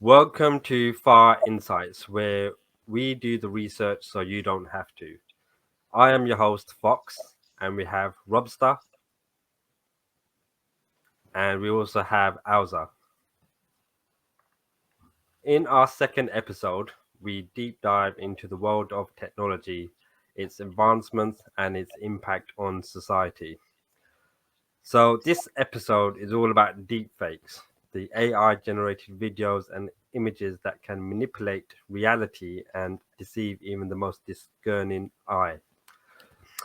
Welcome to Far Insights, where we do the research so you don't have to. I am your host, Fox, and we have Robster, and we also have Alza. In our second episode, we deep dive into the world of technology, its advancements, and its impact on society. So, this episode is all about deepfakes, the AI generated videos and images that can manipulate reality and deceive even the most discerning eye.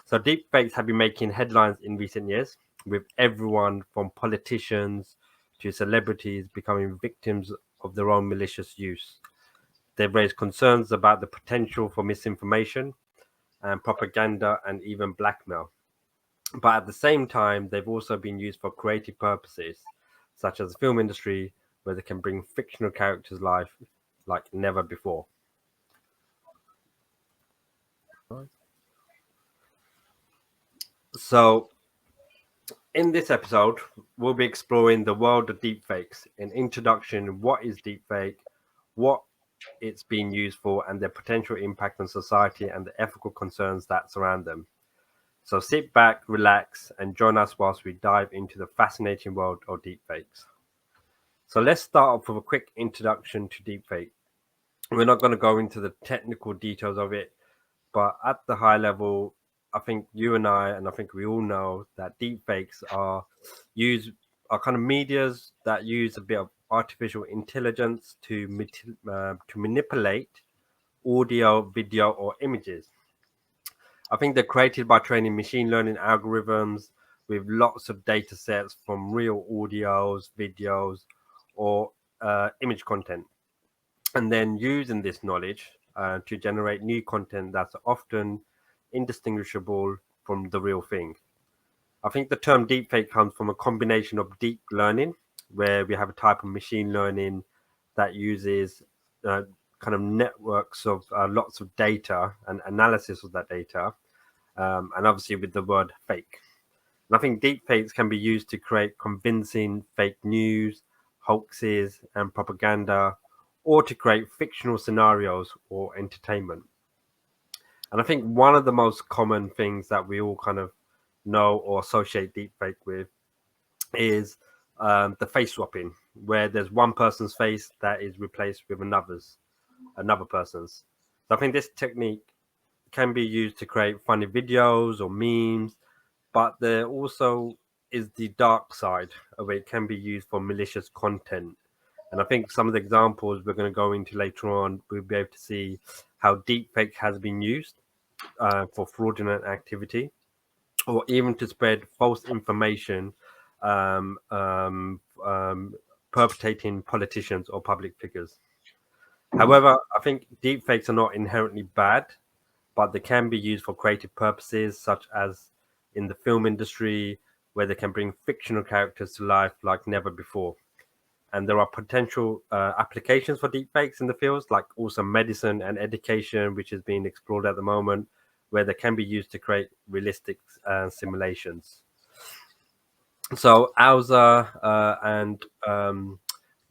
So, deepfakes have been making headlines in recent years, with everyone from politicians to celebrities becoming victims of their own malicious use. They've raised concerns about the potential for misinformation and propaganda and even blackmail. But at the same time, they've also been used for creative purposes, such as the film industry, where they can bring fictional characters life like never before. So, in this episode, we'll be exploring the world of deepfakes, an introduction, what is deepfake, what it's being used for, and their potential impact on society and the ethical concerns that surround them. So sit back, relax, and join us whilst we dive into the fascinating world of deepfakes. So let's start off with a quick introduction to deepfake. We're not going to go into the technical details of it, but at the high level, I think you and I think we all know that deepfakes used are kind of medias that use a bit of artificial intelligence to manipulate audio, video, or images. I think they're created by training machine learning algorithms with lots of data sets from real audios, videos, or image content, and then using this knowledge to generate new content that's often indistinguishable from the real thing. I think the term deepfake comes from a combination of deep learning, where we have a type of machine learning that uses uh, kind of networks of lots of data and analysis of that data, and obviously with the word fake. And I think deepfakes can be used to create convincing fake news, hoaxes, and propaganda, or to create fictional scenarios or entertainment. And I think one of the most common things that we all kind of know or associate deepfake with is the face swapping, where there's one person's face that is replaced with another person's. So I think this technique can be used to create funny videos or memes, but there also is the dark side of it. It can be used for malicious content. And I think some of the examples we're going to go into later on, we'll be able to see how deepfake has been used for fraudulent activity or even to spread false information um, um, um, perpetrating politicians or public figures. However, I think deepfakes are not inherently bad, but they can be used for creative purposes, such as in the film industry, where they can bring fictional characters to life like never before. And there are potential applications for deepfakes in the fields, like also medicine and education, which is being explored at the moment, where they can be used to create realistic simulations. So, Alza and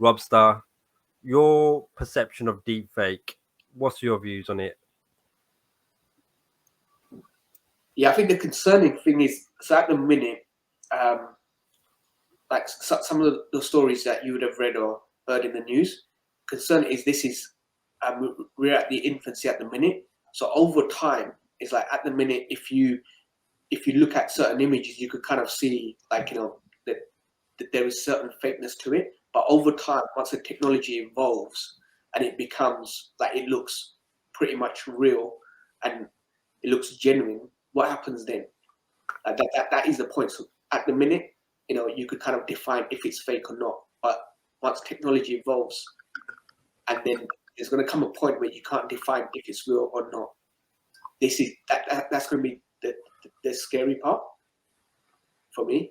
Robstar, your perception of deepfake, what's your views on it? Yeah, I think the concerning thing is, so at the minute, um, like some of the stories that you would have read or heard in the news, concern is this is we're at the infancy at the minute. So over time, it's like at the minute, if you look at certain images, you could kind of see like that there is certain fakeness to it. But over time, once the technology evolves and it becomes like it looks pretty much real and it looks genuine, what happens then? That is the point. So at the minute, you could kind of define if it's fake or not. But once technology evolves, and then there's going to come a point where you can't define if it's real or not. That's going to be the scary part for me.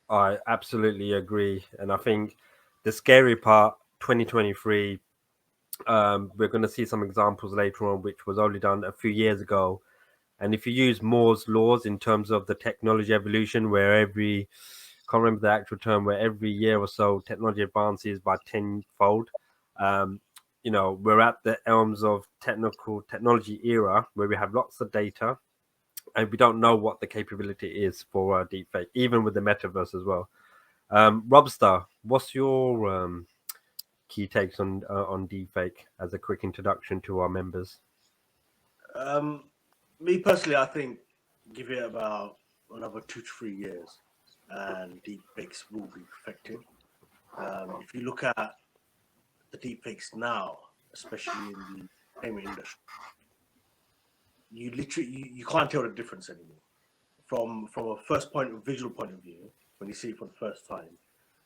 I absolutely agree. And I think the scary part, 2023, we're going to see some examples later on, which was only done a few years ago. And if you use Moore's laws in terms of the technology evolution, where every can't remember the actual term, where every year or so technology advances by tenfold. We're at the elms of technology era where we have lots of data and we don't know what the capability is for deepfake, even with the metaverse as well. Robster, what's your key takes on deepfake as a quick introduction to our members? Me personally, I think give it about another 2 to 3 years, and deepfakes will be perfected. If you look at the deepfakes now, especially in the payment industry, you literally you can't tell the difference anymore. From a visual point of view, when you see it for the first time,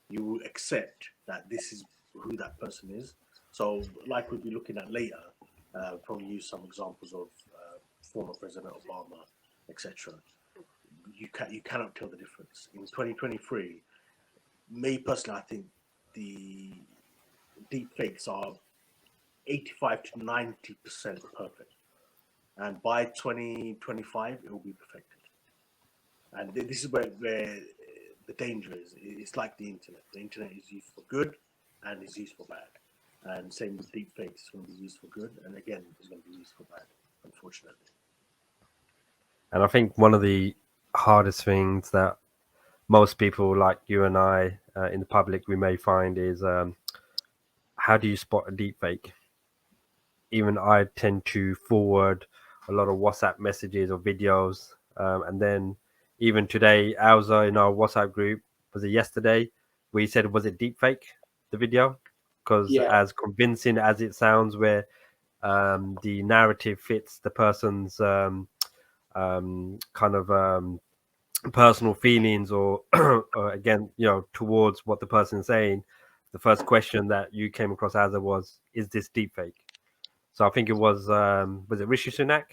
you will accept that this is who that person is. So, like we'll be looking at later, probably use some examples of former President Obama, etc. You cannot tell the difference in 2023. Me personally, I think the deepfakes are 85 to 90% perfect, and by 2025 it will be perfected. And this is where the danger is. It's like the internet. The internet is used for good and is used for bad. And same with deepfakes, it's going to be used for good, and again, it's going to be used for bad, unfortunately. And I think one of the hardest things that most people like you and I in the public we may find is how do you spot a deepfake? Even I tend to forward a lot of WhatsApp messages or videos, and then even today, Alza in our WhatsApp group, was it yesterday? We said, was it deepfake, the video? Because Yeah, as convincing as it sounds, where the narrative fits the person's kind of personal feelings or, or again, towards what the person's saying, the first question that you came across as was, is this deepfake? So I think it was it Rishi Sunak,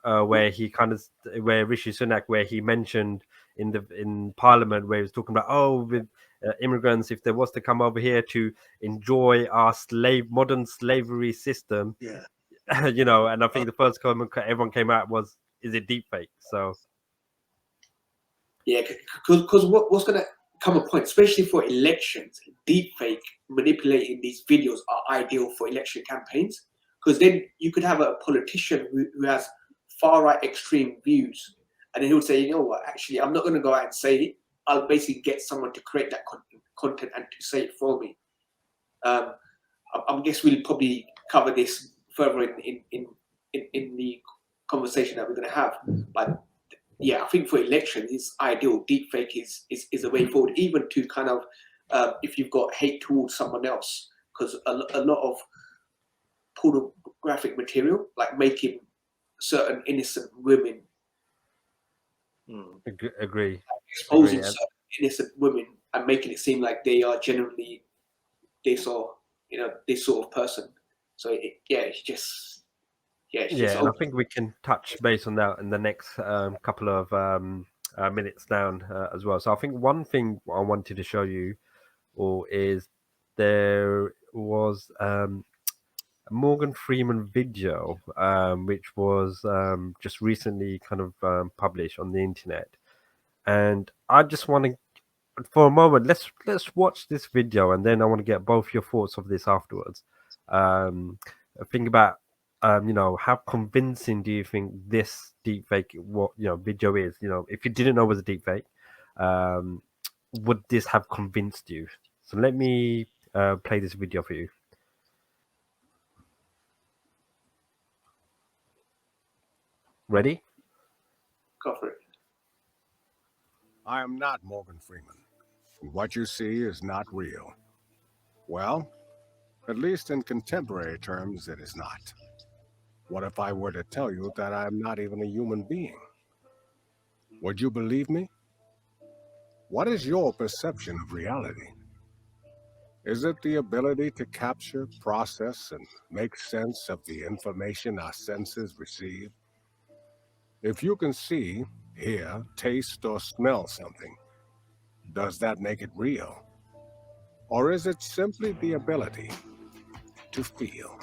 where Rishi Sunak, where he mentioned in Parliament, where he was talking about, with immigrants, if there was to come over here to enjoy our modern slavery system, Yeah. and I think the first comment everyone came out was, is it deepfake? So yeah, because what's going to come a point, especially for elections, deepfake manipulating these videos are ideal for election campaigns, because then you could have a politician who has far right extreme views, and then he would say, you know what, actually, I'm not going to go out and say it. I'll basically get someone to create that content and to say it for me. I guess we'll probably cover this further in the conversation that we're going to have, but yeah, I think for election, it's ideal. Deepfake is a way forward, even to kind of if you've got hate towards someone else, because a lot of pornographic material, like making certain innocent women, agree. exposing And certain innocent women and making it seem like they are generally this sort of person. So it's just I think we can touch base on that in the next couple of minutes down as well. So I think one thing I wanted to show you, or is there was a Morgan Freeman video, which was just recently kind of published on the internet, and I just want to, for a moment, let's watch this video, and then I want to get both your thoughts of this afterwards. Um, think about how convincing do you think this deepfake video is? If you didn't know it was a deepfake, um, would this have convinced you? So let me play this video for you. Ready? Go for it. I am not Morgan Freeman. What you see is not real. Well, at least in contemporary terms, it is not. What if I were to tell you that I am not even a human being? Would you believe me? What is your perception of reality? Is it the ability to capture, process, and make sense of the information our senses receive? If you can see, hear, taste, or smell something, does that make it real? Or is it simply the ability to feel?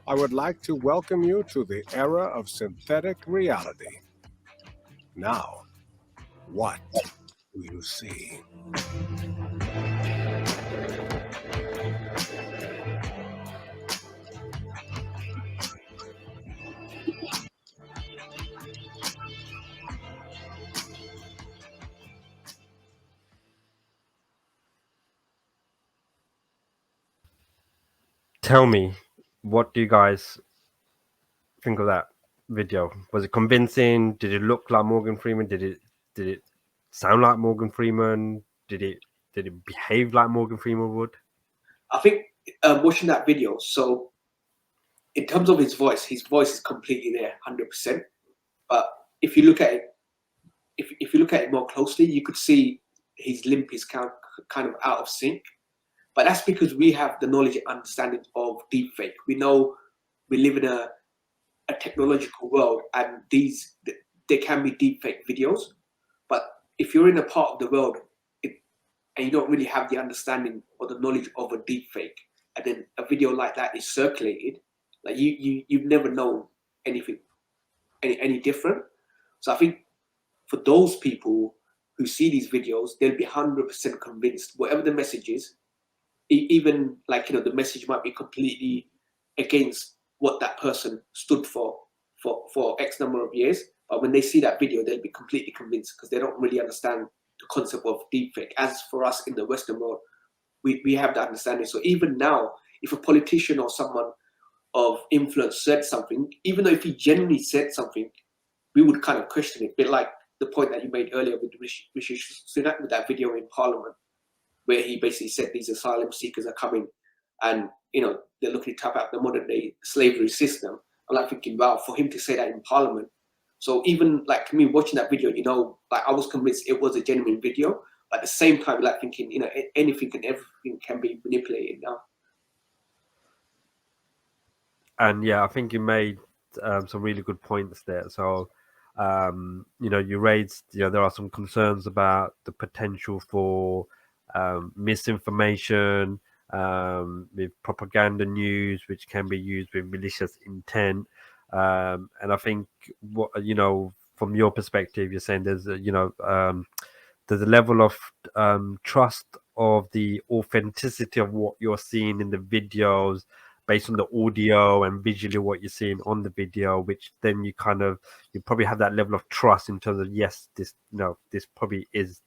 I would like to welcome you to the era of synthetic reality. Now, What do you see? Tell me, what do you guys think of that video? Was it convincing? Did it look like Morgan Freeman? Did it sound like Morgan Freeman? Did it behave like Morgan Freeman would? I think watching that video, so in terms of his voice is completely there, 100%. But if you look at it, if you look at it more closely, you could see his limp is kind of out of sync. But that's because we have the knowledge and understanding of deepfake. We know we live in a technological world, and there can be deepfake videos. But if you're in a part of the world and you don't really have the understanding or the knowledge of a deepfake, and then a video like that is circulated, like you've never known anything any different. So I think for those people who see these videos, they'll be 100% convinced whatever the message is, even like the message might be completely against what that person stood for X number of years. But when they see that video, they'll be completely convinced because they don't really understand the concept of deepfake. As for us in the Western world, we have that understanding. So even now, if a politician or someone of influence said something, even though if he genuinely said something, we would kind of question it. A bit like the point that you made earlier with Rishi Sunak with that video in Parliament, where he basically said these asylum seekers are coming and they're looking to tap out the modern day slavery system. I'm like thinking, wow, for him to say that in Parliament. So even like me watching that video, like I was convinced it was a genuine video, but at the same time, like thinking, anything and everything can be manipulated now. And yeah, I think you made some really good points there. So you raised, there are some concerns about the potential for misinformation, with propaganda news, which can be used with malicious intent. And I think what from your perspective, you're saying there's there's a level of trust of the authenticity of what you're seeing in the videos based on the audio and visually what you're seeing on the video, which then you probably have that level of trust in terms of, yes, this probably is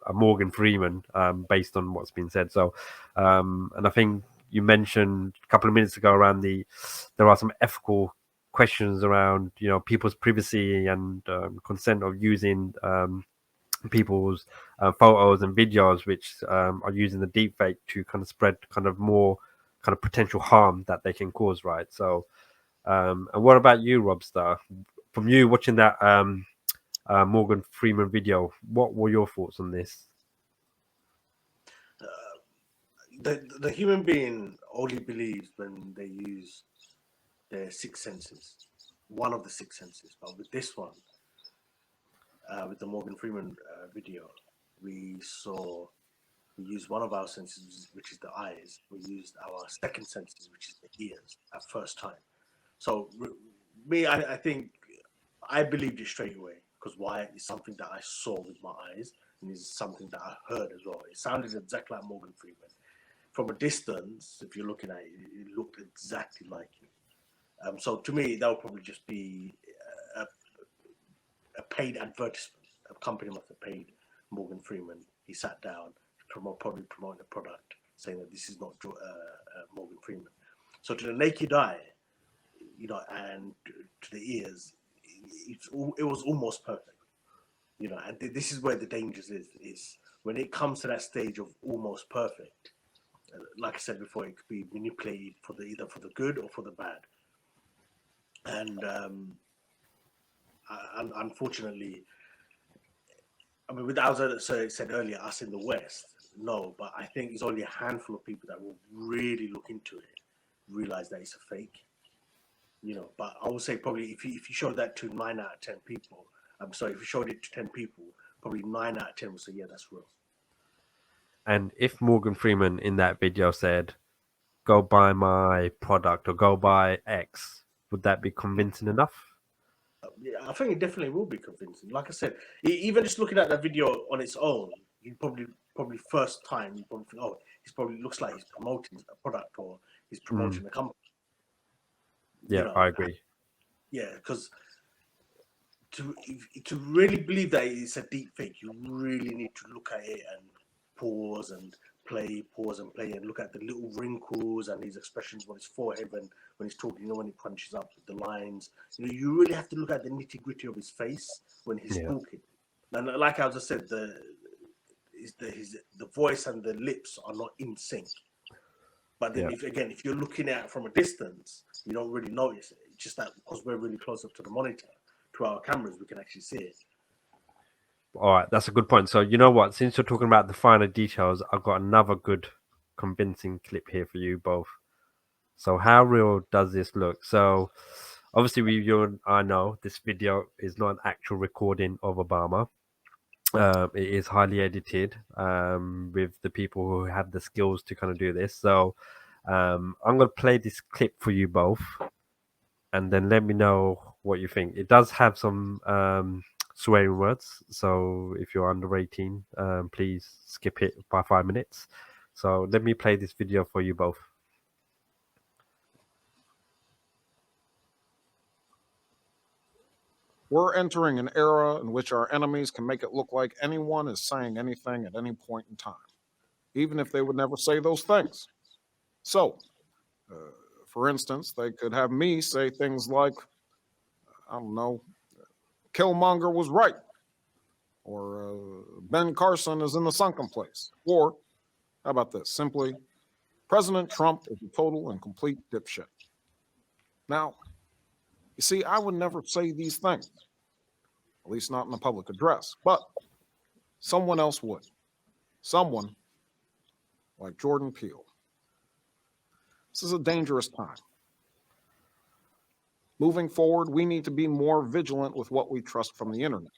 a Morgan Freeman, based on what's been said. So and I think you mentioned a couple of minutes ago around there are some ethical questions around people's privacy and consent of using people's photos and videos, which are using the deepfake to kind of spread kind of more kind of potential harm that they can cause, right? So and what about you, Robster? From you watching that Morgan Freeman video, what were your thoughts on this? The human being only believes when they use their six senses, one of the six senses. But with this one, with the Morgan Freeman video, we used one of our senses, which is the eyes. We used our second senses, which is the ears, at first time. So me, I think I believed it straight away, because why? It's something that I saw with my eyes, and it's something that I heard as well. It sounded exactly like Morgan Freeman. From a distance, if you're looking at it, it looked exactly like him. So to me, that would probably just be a paid advertisement. A company must have paid Morgan Freeman. He sat down, probably promoting a product, saying that this is not Morgan Freeman. So to the naked eye, and to the ears, it was almost perfect. And this is where the dangers is when it comes to that stage of almost perfect. Like I said before, it could be manipulated either for the good or for the bad. And unfortunately, I mean, as I said earlier, us in the West, no, but I think it's only a handful of people that will really look into it, realize that it's a fake. But I would say probably if you showed that to 9 out of 10 people, if you showed it to 10 people, probably 9 out of 10 would say, yeah, that's real. And if Morgan Freeman in that video said, go buy my product or go buy X, would that be convincing enough? Yeah, I think it definitely will be convincing. Like I said, even just looking at that video on its own, you probably first time you probably think, oh, he's probably looks like he's promoting a product or he's promoting a company. Yeah, I agree. Yeah, because to really believe that it's a deep fake, you really need to look at it and pause and play, and look at the little wrinkles and his expressions on his forehead when he's talking. When he punches up the lines, you really have to look at the nitty gritty of his face when he's talking. And like I just said, the voice and the lips are not in sync. But then if you're looking at it from a distance, you don't really notice it. It's just that because we're really close up to the monitor, to our cameras, we can actually see it. All right, that's a good point. So you know what? Since you're talking about the finer details, I've got another good, convincing clip here for you both. So how real does this look? So obviously, I know this video is not an actual recording of Obama. It is highly edited with the people who have the skills to kind of do this. So I'm going to play this clip for you both, and then let me know what you think. It does have some swearing words, so if you're under 18, please skip it by 5 minutes. So let me play this video for you both. We're entering an era in which our enemies can make it look like anyone is saying anything at any point in time, even if they would never say those things. So, for instance, they could have me say things like, I don't know, Killmonger was right, or Ben Carson is in the sunken place, or how about this? Simply, President Trump is a total and complete dipshit. Now, you see, I would never say these things, at least not in a public address, but someone else would. Someone like Jordan Peele. This is a dangerous time. Moving forward, we need to be more vigilant with what we trust from the internet.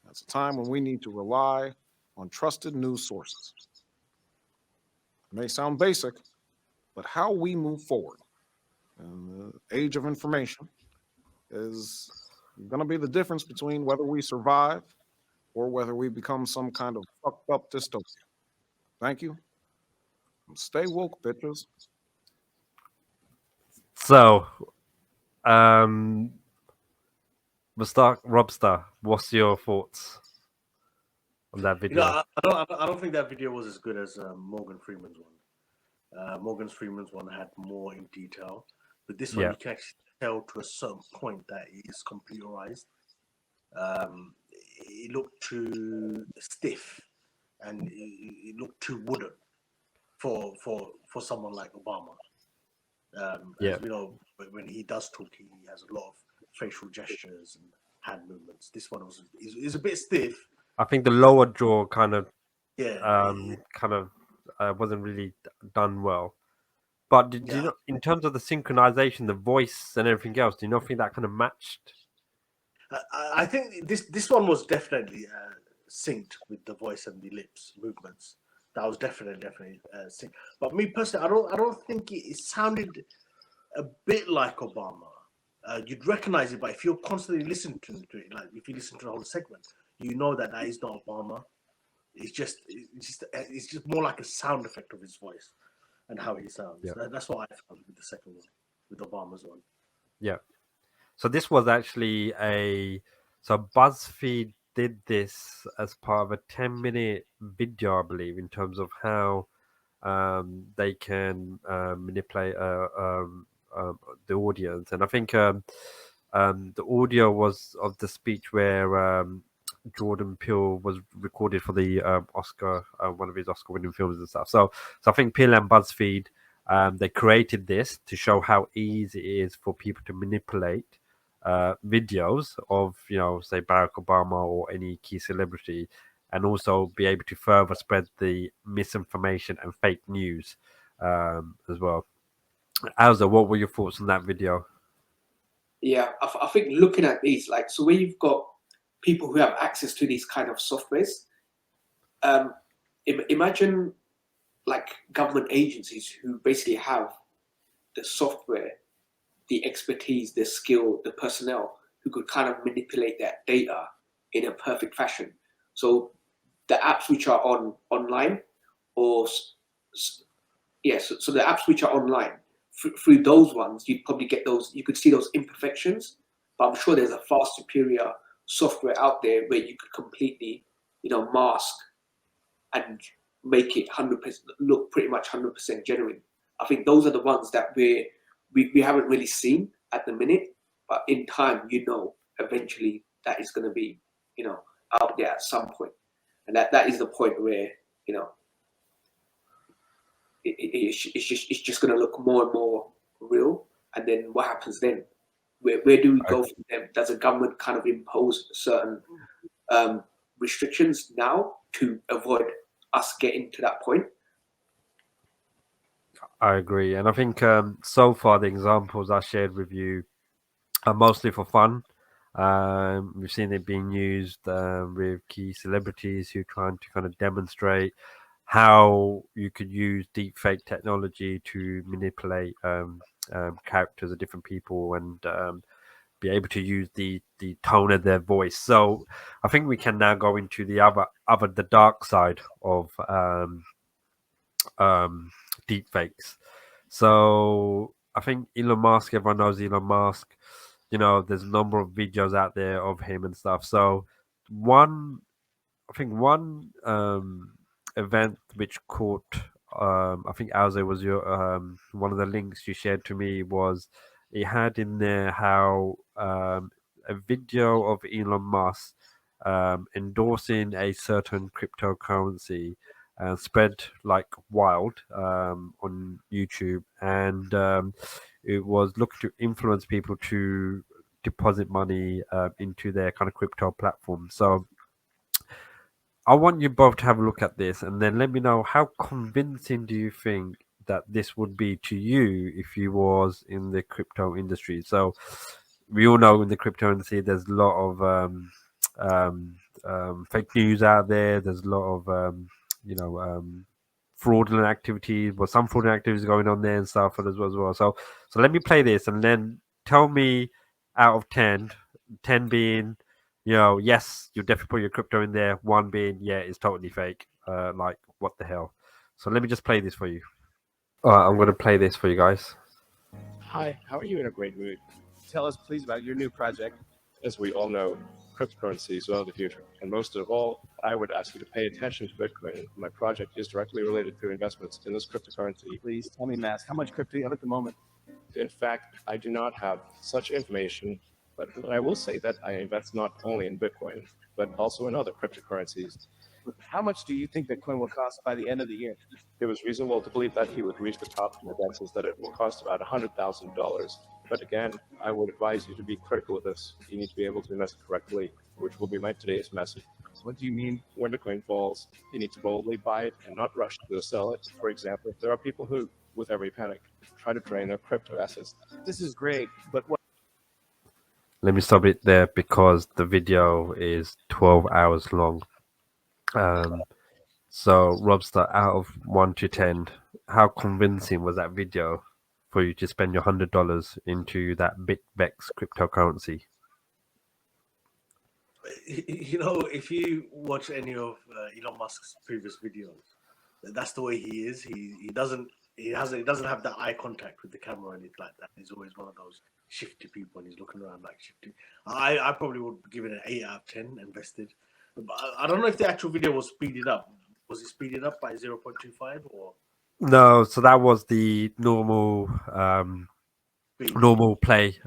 That's a time when we need to rely on trusted news sources. It may sound basic, but how we move forward in the age of information is going to be the difference between whether we survive or whether we become some kind of fucked up dystopia. Thank you. And stay woke, bitches. So, Robster, what's your thoughts on that video? I don't think that video was as good as Morgan Freeman's one. Morgan Freeman's one had more in detail, but this one you can actually tell to a certain point that it is computerized. It looked too stiff, and it looked too wooden for someone like Obama. As we know, when he does talk, he has a lot of facial gestures and hand movements. This one is a bit stiff. I think the lower jaw kind of wasn't really done well. But did you know, in terms of the synchronization, the voice and everything else, do you not think that kind of matched? I think this one was definitely synced with the voice and the lips movements. That was definitely synced. But me personally, I don't think it sounded a bit like Obama. You'd recognize it, but if you're constantly listening to it, like if you listen to the whole segment, you know that is not Obama. It's just more like a sound effect of his voice and how he sounds. Yeah. That's what I found with the second one, with Obama's one. Yeah. So this was actually so BuzzFeed did this as part of a 10-minute video, I believe, in terms of how they can manipulate the audience. And I think the audio was of the speech where Jordan Peele was recorded for the Oscar, one of his Oscar-winning films and stuff. So I think Peele and BuzzFeed, they created this to show how easy it is for people to manipulate videos of, say Barack Obama or any key celebrity, and also be able to further spread the misinformation and fake news as well. Alza, what were your thoughts on that video? Yeah, I think looking at these, like, so where you've got people who have access to these kind of softwares, imagine like government agencies who basically have the software, the expertise, the skill, the personnel who could kind of manipulate that data in a perfect fashion. So the apps which are online, or yes, so the apps which are online, through those ones, you'd probably get those. You could see those imperfections, but I'm sure there's a far superior software out there where you could completely, mask and make it 100% look pretty much 100% genuine. I think those are the ones that we haven't really seen at the minute, but in time, eventually that is going to be, out there at some point, and that is the point where it's just going to look more and more real. And then what happens then? Where do we go from there? Does the government kind of impose certain restrictions now to avoid us getting to that point? I agree, and I think so far the examples I shared with you are mostly for fun. We've seen it being used with key celebrities who trying to kind of demonstrate how you could use deepfake technology to manipulate characters of different people and be able to use the tone of their voice. So I think we can now go into the the dark side of deepfakes. So I think Elon Musk, everyone knows Elon Musk. There's a number of videos out there of him and stuff. So one I think one event which caught, I think Alze was your one of the links you shared to me was it had in there how a video of Elon Musk endorsing a certain cryptocurrency spread like wild on YouTube, and it was looking to influence people to deposit money into their kind of crypto platform. So I want you both to have a look at this and then let me know how convincing do you think that this would be to you if you was in the crypto industry. So we all know in the crypto industry there's a lot of fake news out there. There's a lot of you know fraudulent activities, but some fraudulent activities going on there and stuff as well. So let me play this and then tell me out of 10, 10 being yes, you definitely put your crypto in there. One being, yeah, it's totally fake. Like, what the hell? So let me just play this for you. All right, I'm going to play this for you guys. Hi, how are you in a great mood? Tell us please about your new project. As we all know, cryptocurrency is well the future. And most of all, I would ask you to pay attention to Bitcoin. My project is directly related to investments in this cryptocurrency. Please tell me, Mask, how much crypto do you have at the moment? In fact, I do not have such information, but I will say that I invest not only in Bitcoin, but also in other cryptocurrencies. How much do you think Bitcoin will cost by the end of the year? It was reasonable to believe that he would reach the top, and the guess is that it will cost about $100,000. But again, I would advise you to be critical with this. You need to be able to invest correctly, which will be my today's message. What do you mean? When Bitcoin falls, you need to boldly buy it and not rush to sell it. For example, there are people who, with every panic, try to drain their crypto assets. This is great, but what? Let me stop it there because the video is 12 hours long. So, Robster, out of 1 to 10, how convincing was that video for you to spend your $100 into that BitVex cryptocurrency? If you watch any of Elon Musk's previous videos, that's the way he is. He doesn't have that eye contact with the camera or anything like that. He's always one of those shifty people, and he's looking around like shifty. I probably would give it an 8 out of 10 invested. But I don't know if the actual video was speeded up. Was it speeded up by 0.25 or? No, so that was the normal play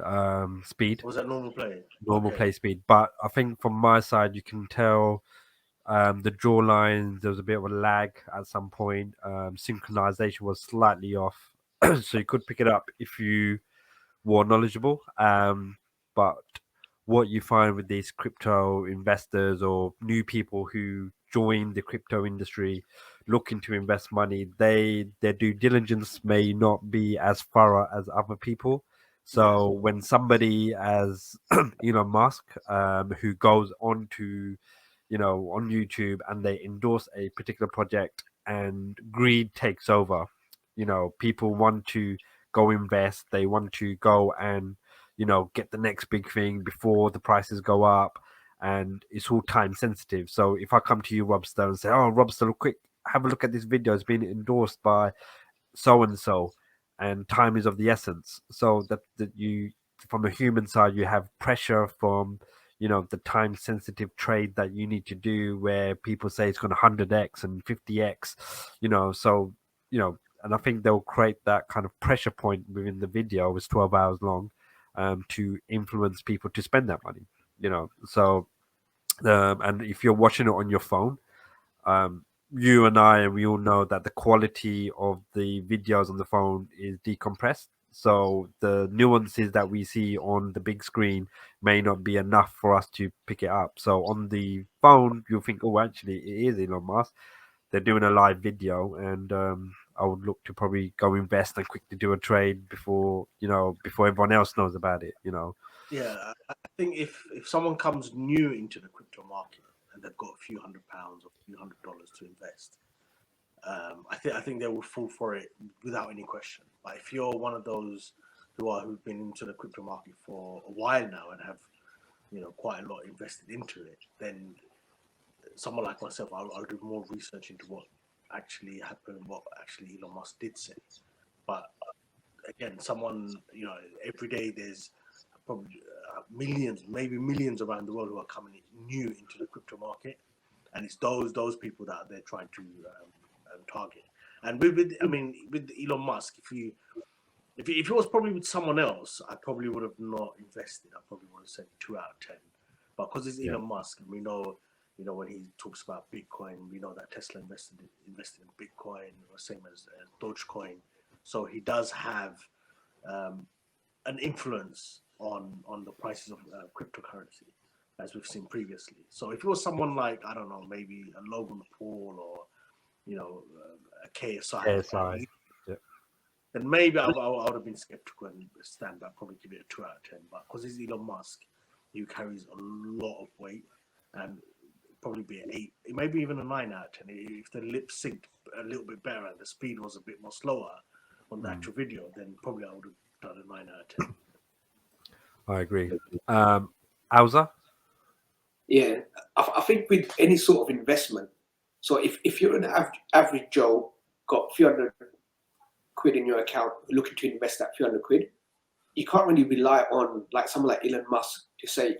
speed. Was that normal play? Normal play speed. But I think from my side, you can tell the draw lines, there was a bit of a lag at some point. Synchronization was slightly off. So you could pick it up if you were knowledgeable. But what you find with these crypto investors or new people who join the crypto industry looking to invest money, their due diligence may not be as thorough as other people. So when somebody as Elon Musk, who goes on to, on YouTube and they endorse a particular project and greed takes over, people want to go invest, they want to go and get the next big thing before the prices go up, and it's all time sensitive. So if I come to you, Robster, and say, "Oh, Robster, quick, have a look at this video. It's been endorsed by so and so, and time is of the essence." So that you, from the human side, you have pressure from the time sensitive trade that you need to do, where people say it's going to 100x and 50x, so and I think they'll create that kind of pressure point within the video. It's 12 hours long, to influence people to spend that money. So and if you're watching it on your phone, you and I, we all know that the quality of the videos on the phone is decompressed. So the nuances that we see on the big screen may not be enough for us to pick it up. So on the phone, you'll think, oh, actually, it is Elon Musk. They're doing a live video, and I would look to probably go invest and quickly do a trade before everyone else knows about it. Yeah, I think if someone comes new into the crypto market and they've got a few £100 or a few $100 to invest, I think they will fall for it without any question. But if you're one of those who've been into the crypto market for a while now and have quite a lot invested into it, then someone like myself, I'll do more research into what actually happened, what actually Elon Musk did say. But again, someone every day there's probably millions, maybe millions around the world who are coming new into the crypto market, and it's those people that they're trying to target. And with Elon Musk, if it was probably with someone else, I probably would have not invested. I probably would have said 2 out of 10. But because it's Elon Musk, and we know, when he talks about Bitcoin, we know that Tesla invested in Bitcoin, or same as Dogecoin. So he does have an influence on the prices of cryptocurrency, as we've seen previously. So if it was someone like, I don't know, maybe a Logan Paul or a KSI, then maybe I would have been skeptical and stand back, probably give it a 2 out of 10. But because it's Elon Musk, he carries a lot of weight, and probably be an 8, maybe even a 9 out of 10. If the lip synced a little bit better and the speed was a bit more slower on the actual video, then probably I would have done a 9 out of 10. I agree. Auza? Yeah, I think with any sort of investment, so if you're an average Joe, got a few hundred quid in your account, looking to invest that few hundred quid, you can't really rely on like someone like Elon Musk to say,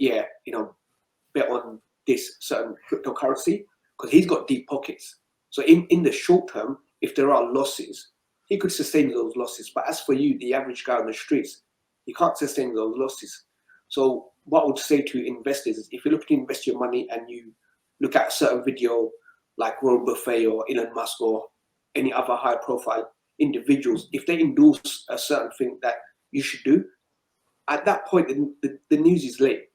bet on this certain cryptocurrency, because he's got deep pockets. So in the short term, if there are losses, he could sustain those losses. But as for you, the average guy on the streets, you can't sustain those losses. So what I would say to investors is, if you're looking to invest your money and you look at a certain video like Warren Buffett or Elon Musk or any other high profile individuals, if they endorse a certain thing that you should do, at that point, the news is late.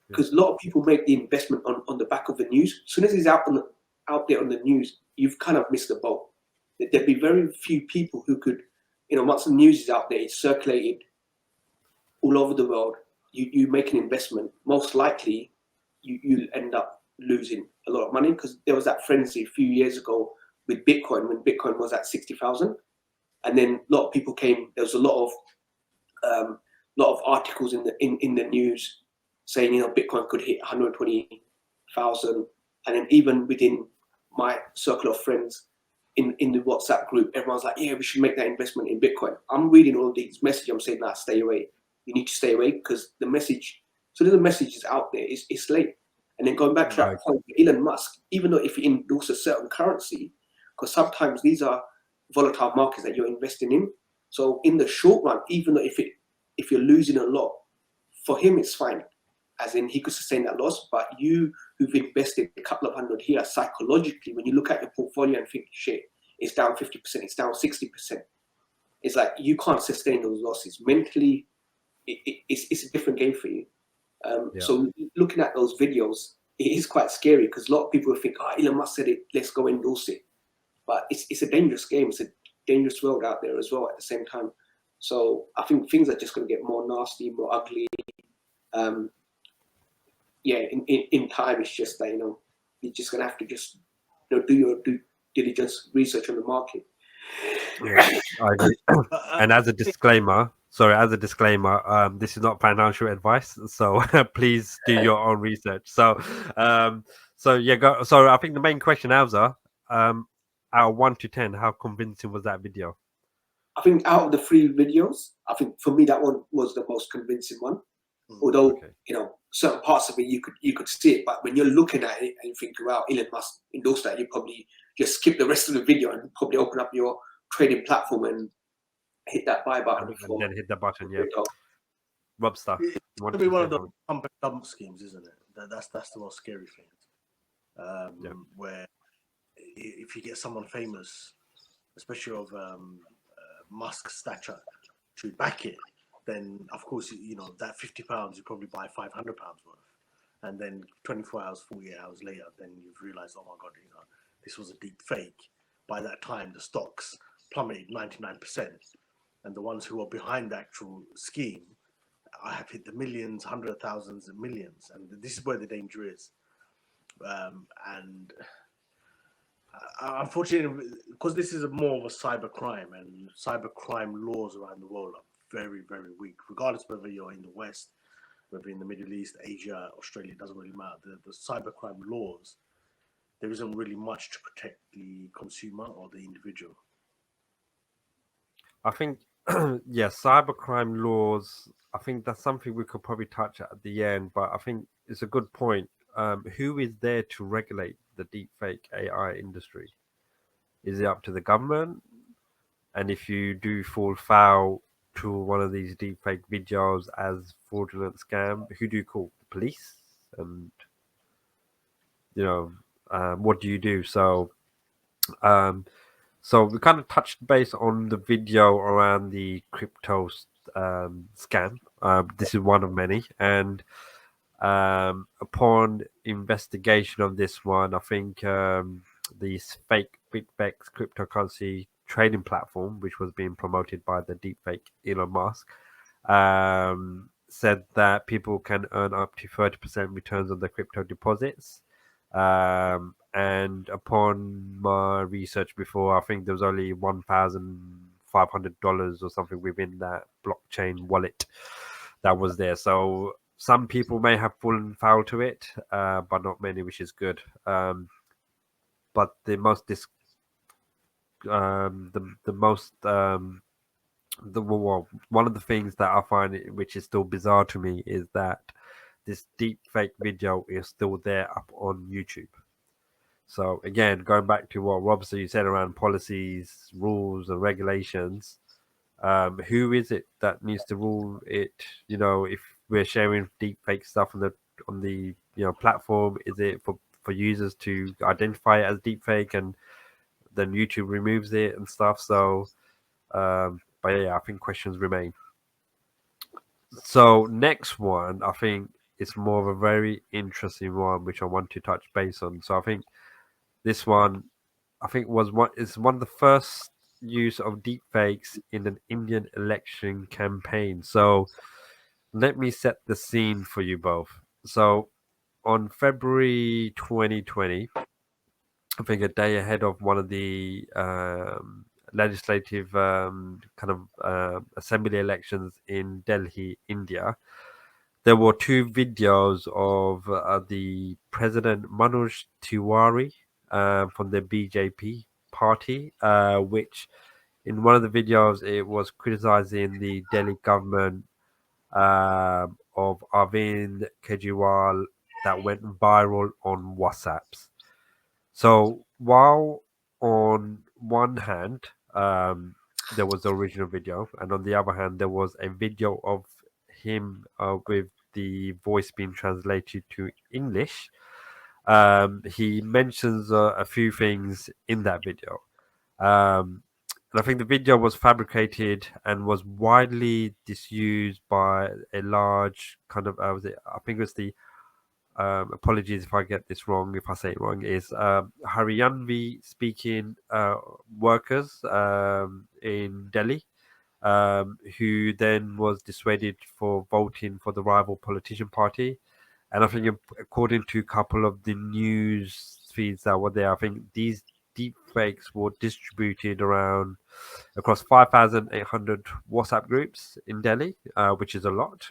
Because a lot of people make the investment on the back of the news. As soon as it's out there on the news, you've kind of missed the boat. There'd be very few people who could, once the news is out there, it's circulated all over the world, you make an investment, most likely you'll end up losing a lot of money, because there was that frenzy a few years ago with Bitcoin, when Bitcoin was at 60,000. And then a lot of people came, there was a lot of articles in the news saying, Bitcoin could hit 120,000. And then even within my circle of friends in the WhatsApp group, everyone's like, yeah, we should make that investment in Bitcoin. I'm reading all these messages, I'm saying, nah, stay away. You need to stay away, because the message is out there, it's late. And then going back to that point, Elon Musk, even though if he endorses a certain currency, because sometimes these are volatile markets that you're investing in. So in the short run, even though if you're losing a lot, for him it's fine, as in he could sustain that loss. But you who've invested a couple of hundred here, psychologically, when you look at your portfolio and think, shit, it's down 50%, it's down 60%, it's like you can't sustain those losses. Mentally, it's a different game for you. So looking at those videos, it is quite scary, because a lot of people think, Elon Musk said it, let's go endorse it. But it's a dangerous game. It's a dangerous world out there as well at the same time. So I think things are just going to get more nasty, more ugly. In time, it's just that, you're just going to have to just do your due diligence research on the market. Yeah, I agree. And as a disclaimer, sorry, as a disclaimer, this is not financial advice, so please do your own research. So yeah, go. So I think the main question, Alza, out of 1 to 10, how convincing was that video? I think out of the 3 videos, I think for me that one was the most convincing one. Although Okay. certain parts of it you could see it, but when you're looking at it and you think, wow, Elon Musk endorsed that, you probably just skip the rest of the video and probably open up your trading platform and hit that buy button And then hit the button, yeah. Robster, It's you going wanted to be to one say of the something? pump and dump schemes, isn't it? That's the most scary thing. Yeah. Where if you get someone famous, especially of Musk's stature, to back it, then of course that £50 you probably buy £500 worth, and then 24 hours, 48 hours later, then you've realised, oh my god, this was a deep fake. By that time, the stocks plummeted 99%, and the ones who are behind the actual scheme, I have hit the millions, hundreds of thousands, and millions, and this is where the danger is. And unfortunately, because this is more of a cyber crime, and cyber crime laws around the world are very, very weak, regardless of whether you're in the West, whether in the Middle East, Asia, Australia, it doesn't really matter. The cyber crime laws, there isn't really much to protect the consumer or the individual. I think, yeah, cybercrime laws. I think that's something we could probably touch at the end, but I think it's a good point. Who is there to regulate the deepfake AI industry? Is it up to the government? And if you do fall foul to one of these deepfake videos as fraudulent scam, who do you call? The police? And what do you do? Um, so we kind of touched base on the video around the crypto scam. This is one of many, and upon investigation of this one, I think this fake BitBEX cryptocurrency trading platform, which was being promoted by the deepfake Elon Musk, said that people can earn up to 30% returns on their crypto deposits. And upon my research before, I think there was only $1,500 or something within that blockchain wallet that was there. So some people may have fallen foul to it, but not many, which is good. But the most one of the things that I find which is still bizarre to me is that this deep fake video is still there up on YouTube. So again, going back to what Rob said, you said around policies, rules, and regulations, who is it that needs to rule it? If we're sharing deep fake stuff on the platform, is it for users to identify it as deep fake and then YouTube removes it and stuff? So, but yeah, I think questions remain. So next one, I think it's more of a very interesting one, which I want to touch base on. So I think this one, is one of the first use of deepfakes in an Indian election campaign. So let me set the scene for you both. So on February 2020, I think a day ahead of one of the legislative kind of assembly elections in Delhi, India, there were 2 videos of the President Manoj Tiwari from the BJP party, which in one of the videos it was criticizing the Delhi government of Arvind Kejriwal that went viral on WhatsApps. So while on one hand there was the original video, and on the other hand there was a video of him with the voice being translated to English. He mentions a few things in that video. And I think the video was fabricated and was widely disused by a large kind of, I think it was the, apologies if I get this wrong, if I say it wrong, is Haryanvi speaking workers in Delhi, who then was dissuaded for voting for the rival politician party. And I think according to a couple of the news feeds that were there, I think these deepfakes were distributed around across 5,800 WhatsApp groups in Delhi, which is a lot,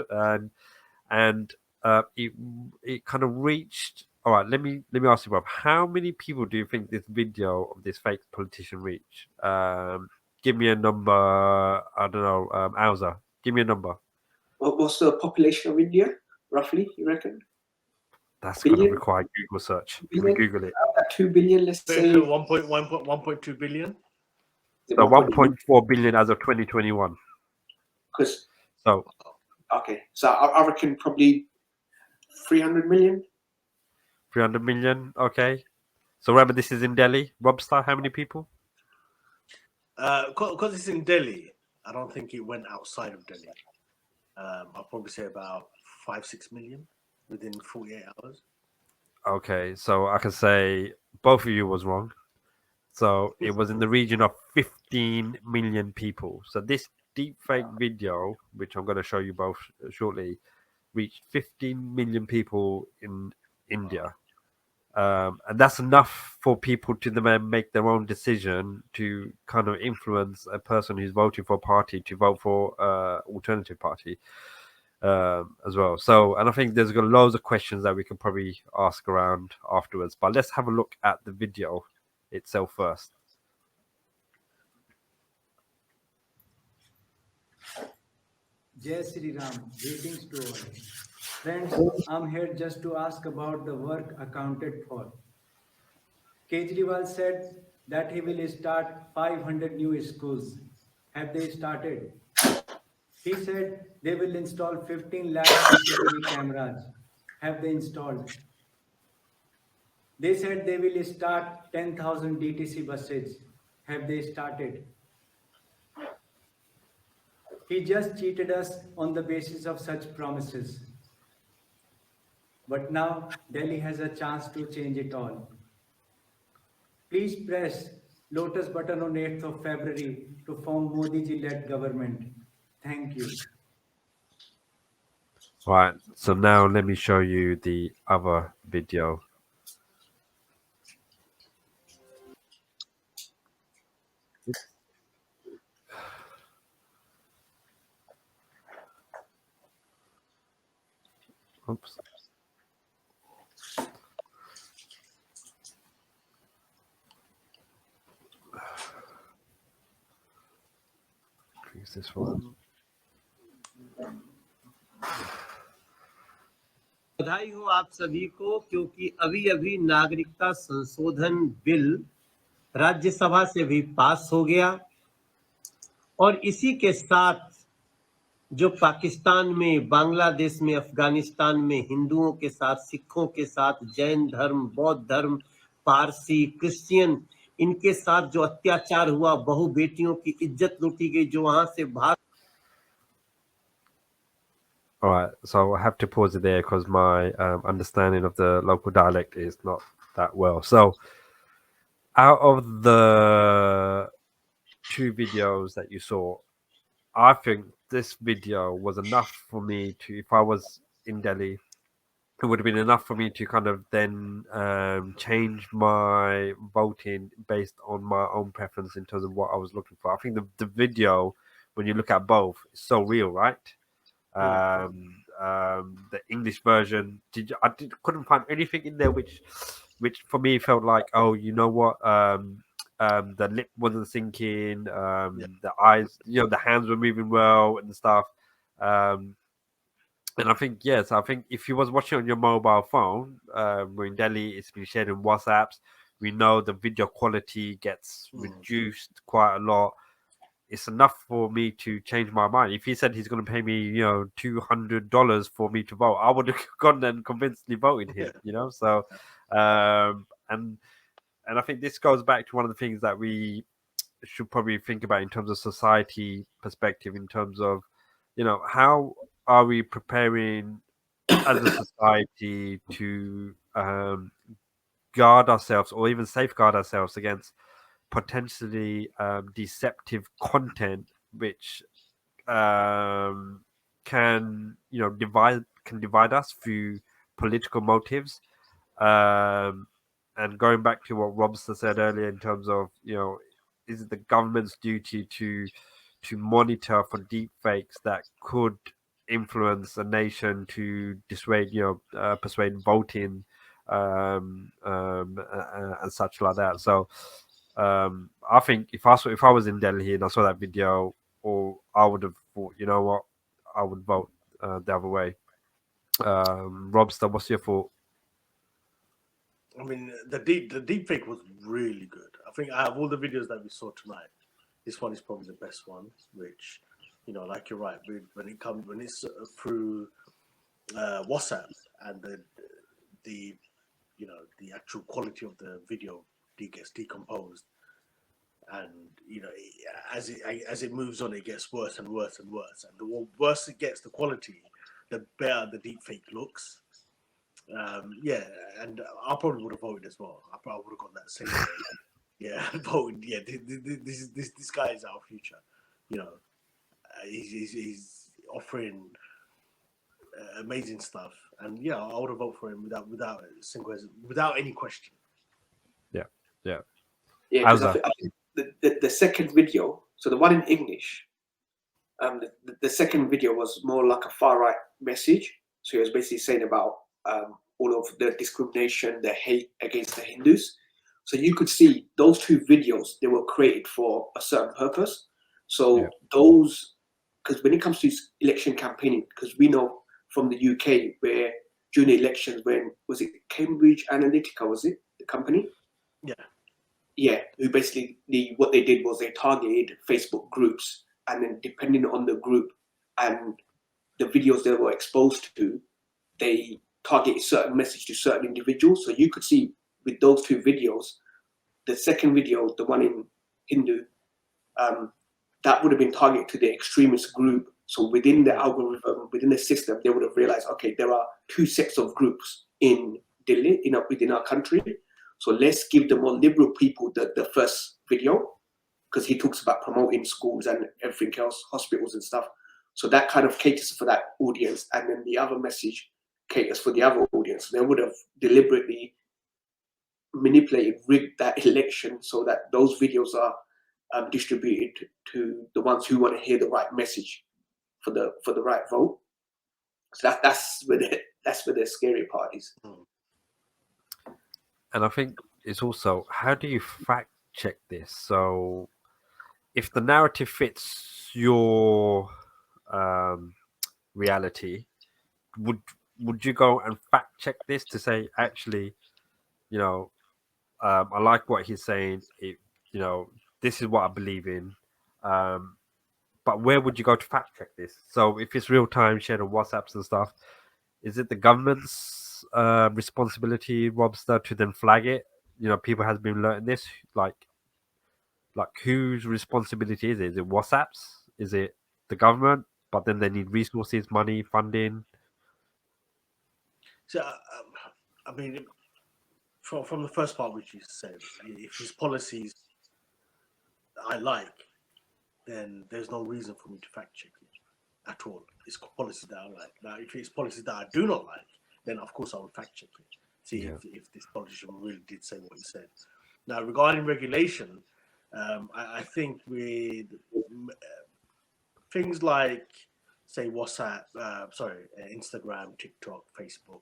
and it kind of reached. All right, let me ask you, Bob. How many people do you think this video of this fake politician reached? Give me a number. I don't know, Alza. Give me a number. What's the population of India, roughly, you reckon? That's going to Billion? require Google search. Let me Billion? Google it. 2 billion, let's say. 1.2 billion. So 1.4 billion as of 2021. Because, So okay, so I reckon probably 300 million. 300 million. Okay. So remember, this is in Delhi. Robstar, how many people? Because it's in Delhi, I don't think it went outside of Delhi. I'll probably say about 5-6 million within 48 hours. Okay, so I can say both of you was wrong. So it was in the region of 15 million people. So this deepfake video, which I'm going to show you both shortly, reached 15 million people in India. And that's enough for people to then make their own decision to kind of influence a person who's voting for a party to vote for alternative party as well. So, and I think there's got loads of questions that we can probably ask around afterwards. But let's have a look at the video itself first. Jai Sri Ram, greetings to all. Friends, I'm here just to ask about the work accounted for. Kejriwal said that he will start 500 new schools. Have they started? He said they will install 15 lakh CCTV cameras. Have they installed? They said they will start 10,000 DTC buses. Have they started? He just cheated us on the basis of such promises. But now Delhi has a chance to change it all. Please press Lotus button on 8th of February to form Modi ji-led government. Thank you. Right, so now let me show you the other video. Oops. Use this one. बधाई हो आप सभी को, क्योंकि अभी अभी नागरिकता संशोधन बिल राज्यसभा से भी पास हो गया और इसी के साथ जो पाकिस्तान में, बांग्लादेश में, अफगानिस्तान में हिंदुओं के साथ, सिखों के साथ, जैन धर्म, बौद्ध धर्म, पारसी, क्रिश्चियन, इनके साथ जो अत्याचार हुआ, बहु बेटियों की इज्जत लूटी गई, जो वहां से भाग. All right, so I have to pause it there because my understanding of the local dialect is not that well. So, out of the two videos that you saw, I think this video was enough for me to, if I was in Delhi, it would have been enough for me to kind of then change my voting based on my own preference in terms of what I was looking for. I think the video, when you look at both, is so real, right? The English version, couldn't find anything in there which for me felt like, oh, you know what, the lip wasn't syncing, the eyes, the hands were moving well and stuff. And I think, yes, I think if you was watching on your mobile phone, we're in Delhi, it's been shared in WhatsApps. We know the video quality gets reduced quite a lot. It's enough for me to change my mind. If he said he's going to pay me, $200 for me to vote, I would have gone and convincingly voted him. So, and I think this goes back to one of the things that we should probably think about in terms of society perspective, in terms of, how are we preparing as a society to guard ourselves or even safeguard ourselves against potentially deceptive content, which can divide us through political motives, and and going back to what Robster said earlier in terms of, is it the government's duty to monitor for deep fakes that could influence a nation to dissuade, persuade voting, and such like that. So I think if I was in Delhi and I saw that video, or I would have thought, you know what, I would vote the other way. Robster, what's your thought? I mean, the deep fake was really good. I think out of all the videos that we saw tonight, this one is probably the best one. Which, like you're right, when it's through WhatsApp, and the the actual quality of the video gets decomposed, and as it moves on, it gets worse and worse and worse, and the worse it gets, the quality, the better the deep fake looks. Yeah, and I probably would have voted as well. I probably would have got that same way. Yeah, voted. Yeah, this guy is our future. He's offering amazing stuff, and yeah, I would have voted for him without any question. Yeah. Yeah, because I think the second video, so the one in English, the second video was more like a far right message. So he was basically saying about all of the discrimination, the hate against the Hindus. So you could see those two videos, they were created for a certain purpose. So those, because when it comes to election campaigning, because we know from the UK where during the elections, when was it Cambridge Analytica, was it the company? Yeah, who basically what they did was they targeted Facebook groups, and then depending on the group and the videos they were exposed to, they targeted certain message to certain individuals. So you could see with those two videos, the second video, the one in Hindu, that would have been targeted to the extremist group. So within the algorithm, within the system, they would have realized, okay, there are two sets of groups in Delhi, within our country. So let's give the more liberal people the first video, because he talks about promoting schools and everything else, hospitals and stuff. So that kind of caters for that audience. And then the other message caters for the other audience. They would have deliberately manipulated, rigged that election so that those videos are distributed to the ones who want to hear the right message for the right vote. So that's where the scary part is. And I think it's also, how do you fact check this? So if the narrative fits your reality, would you go and fact check this to say, actually, I like what he's saying, this is what I believe in, but where would you go to fact check this? So if it's real time shared on WhatsApps and stuff, is it the government's responsibility, Robster, to then flag it? People has been learning this, like whose responsibility is it? Is it WhatsApp's? Is it the government? But then they need resources, money, funding. So I mean, from the first part which you said, if his policies I like, then there's no reason for me to fact check it at all. It's policies that I like. Now, if it's policies that I do not like, then of course I will fact check it. See if this politician really did say what he said. Now, regarding regulation, I think with things like, say, WhatsApp, Instagram, TikTok, Facebook,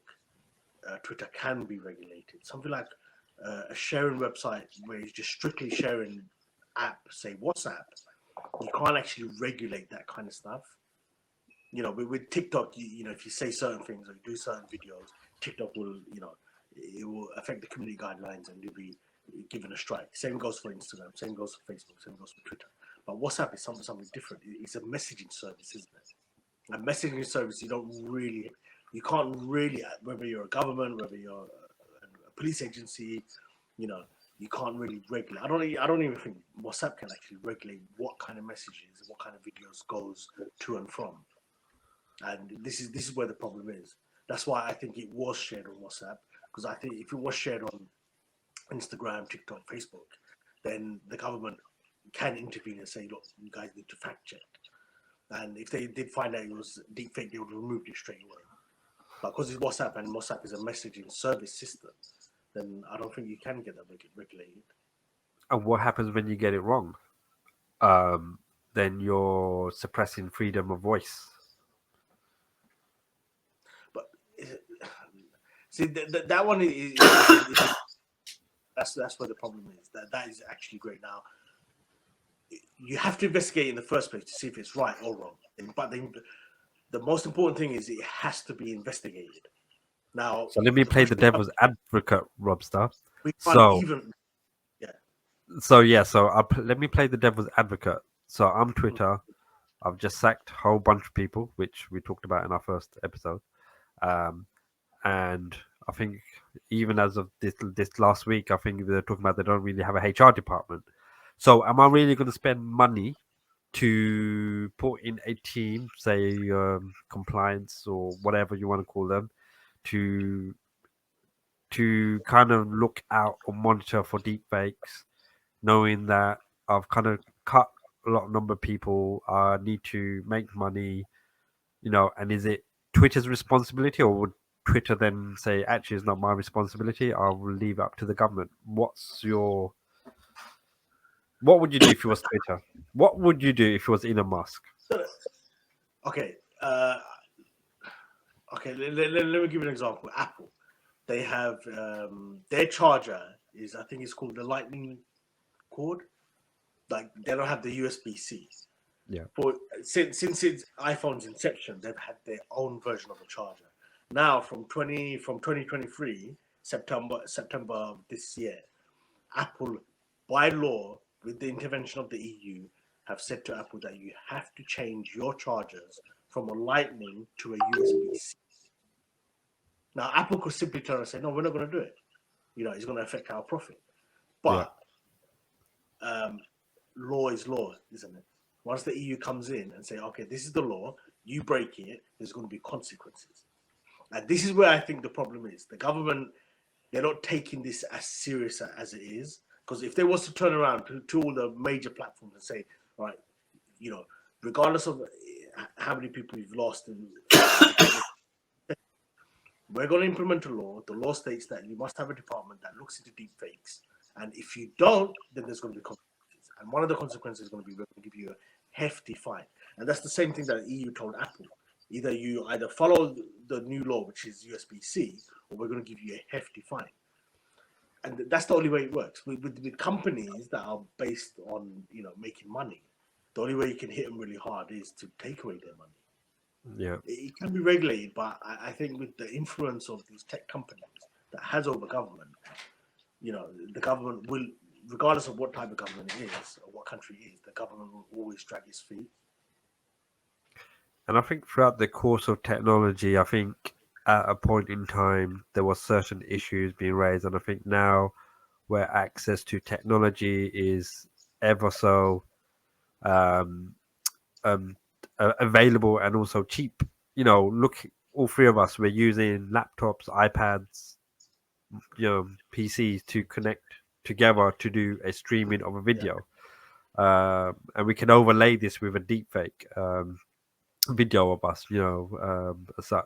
Twitter can be regulated. Something like a sharing website where it's just strictly sharing app, say WhatsApp, you can't actually regulate that kind of stuff. With TikTok, if you say certain things or you do certain videos, TikTok will, it will affect the community guidelines and you'll be given a strike. Same goes for Instagram, same goes for Facebook, same goes for Twitter. But WhatsApp is something different. It's a messaging service, isn't it? A messaging service, you can't really, whether you're a government, whether you're a police agency, you can't really regulate. I don't even think WhatsApp can actually regulate what kind of messages, what kind of videos goes to and from. And this is where the problem is. That's why I think it was shared on WhatsApp, because I think if it was shared on Instagram, TikTok, Facebook, then the government can intervene and say, look, you guys need to fact check. And if they did find out it was deepfake, they would remove it straight away. But because it's WhatsApp, and WhatsApp is a messaging service system, then I don't think you can get that regulated. And what happens when you get it wrong? Then you're suppressing freedom of voice. But see, that one is that's where the problem is. That is actually great. Now, you have to investigate in the first place to see if it's right or wrong. But the most important thing is it has to be investigated. Now, So let me play the question devil's advocate, Robster. we can't So even. let me play the devil's advocate. So I'm Twitter. I've just sacked a whole bunch of people, which we talked about in our first episode. And I think even as of this last week, I think they're talking about they don't really have a HR department. So am I really going to spend money to put in a team, say compliance or whatever you want to call them, to kind of look out or monitor for deepfakes, knowing that I've kind of cut a lot of number of people, need to make money, and is it Twitter's responsibility, or would Twitter then say, actually, it's not my responsibility, I will leave it up to the government? What would you do if it was Twitter? What would you do if it was Elon Musk? Okay. Let me give you an example. Apple, they have their charger is, I think it's called the Lightning cord. Like, they don't have the USB-C. Yeah. But since its iPhone's inception, they've had their own version of the charger. Now, from 2023 September of this year, Apple, by law, with the intervention of the EU, have said to Apple that you have to change your chargers from a Lightning to a USB-C. Now, Apple could simply turn and say, no, we're not going to do it. It's going to affect our profit. But law is law, isn't it? Once the EU comes in and say, okay, this is the law, you break it, there's going to be consequences. And this is where I think the problem is. The government, they're not taking this as serious as it is. Because if they was to turn around to all the major platforms and say, all right, regardless of how many people you've lost, we're going to implement a law. The law states that you must have a department that looks into deepfakes. And if you don't, then there's going to be consequences. And one of the consequences is going to be we're going to give you a hefty fine. And that's the same thing that the EU told Apple. Either you follow the new law, which is USB-C, or we're going to give you a hefty fine. And that's the only way it works. With companies that are based on making money, the only way you can hit them really hard is to take away their money. Yeah, it can be regulated, but I think with the influence of these tech companies that has over government, the government will, regardless of what type of government it is or what country it is, the government will always drag its feet. and I think throughout the course of technology, I think at a point in time there was certain issues being raised, and I think now where access to technology is ever so available and also cheap. Look, all three of us, we're using laptops, iPads, PCs to connect together to do a streaming of a video. And we can overlay this with a deepfake video of us, as such.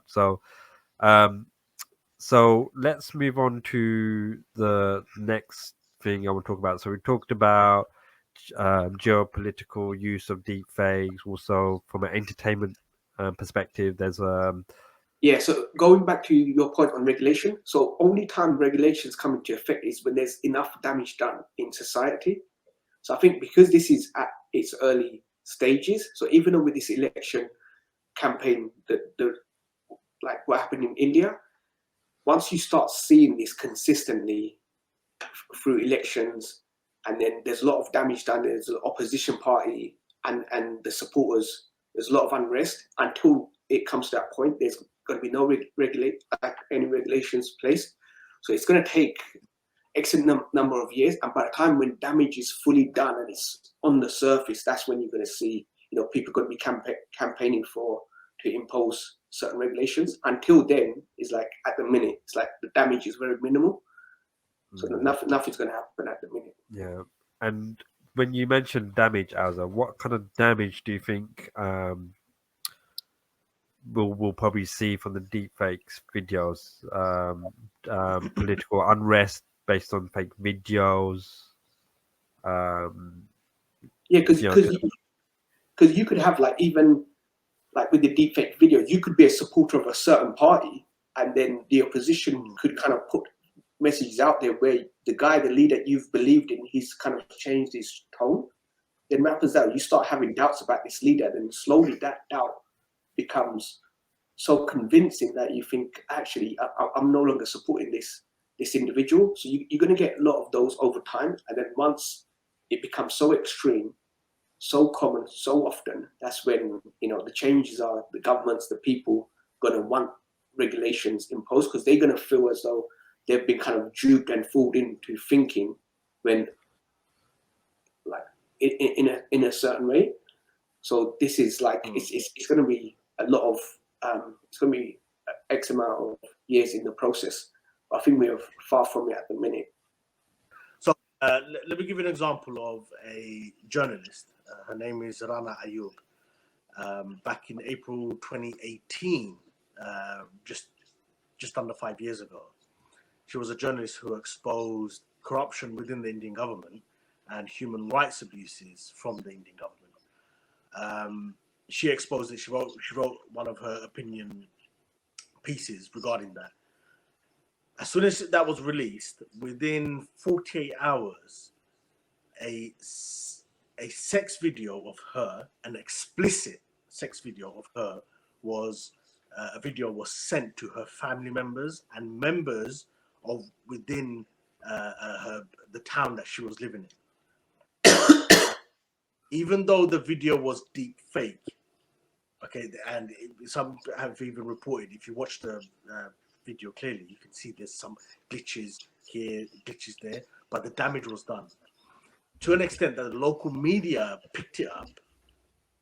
So let's move on to the next thing I want to talk about. So we talked about geopolitical use of deepfakes. Also, from an entertainment perspective, there's so going back to your point on regulation, so only time regulations come into effect is when there's enough damage done in society. So I think because this is at its early stages, so even though with this election campaign, like what happened in India, once you start seeing this consistently through elections, and then there's a lot of damage done, there's an opposition party and the supporters, there's a lot of unrest until it comes to that point. There's going to be no any regulations placed. So it's going to take X number of years, and by the time when damage is fully done and it's on the surface, that's when you're going to see, people going to be campaigning to impose certain regulations. Until then, it's like at the minute, it's like the damage is very minimal. So nothing's going to happen at the minute. Yeah, and when you mentioned damage, Azza, what kind of damage do you think we'll probably see from the deepfakes videos, political unrest based on fake videos. Yeah, because You know, because you could have like, even like with the deepfake video, you could be a supporter of a certain party, and then the opposition could kind of put messages out there where the guy, the leader you've believed in, he's kind of changed his tone. Then what happens out? You start having doubts about this leader, then slowly that doubt becomes so convincing that you think, actually, I'm no longer supporting this individual. So you're going to get a lot of those over time, and then once it becomes so extreme, so common, so often, that's when, the changes are the governments, the people going to want regulations imposed, because they're going to feel as though they've been kind of duped and fooled into thinking when, like, in a certain way. So this is like, it's going to be a lot of it's going to be X amount of years in the process. But I think we are far from it at the minute. So let me give you an example of a journalist. Her name is Rana Ayub. Back in April 2018, just under 5 years ago, she was a journalist who exposed corruption within the Indian government and human rights abuses from the Indian government. She exposed it. She wrote one of her opinion pieces regarding that. As soon as that was released, within 48 hours, a sex video of her, an explicit sex video of her, was a video was sent to her family members and members of within the town that she was living in. Even though the video was deep fake, okay, and some have even reported, if you watch the video clearly, you can see there's some glitches here, glitches there, but the damage was done to an extent that the local media picked it up,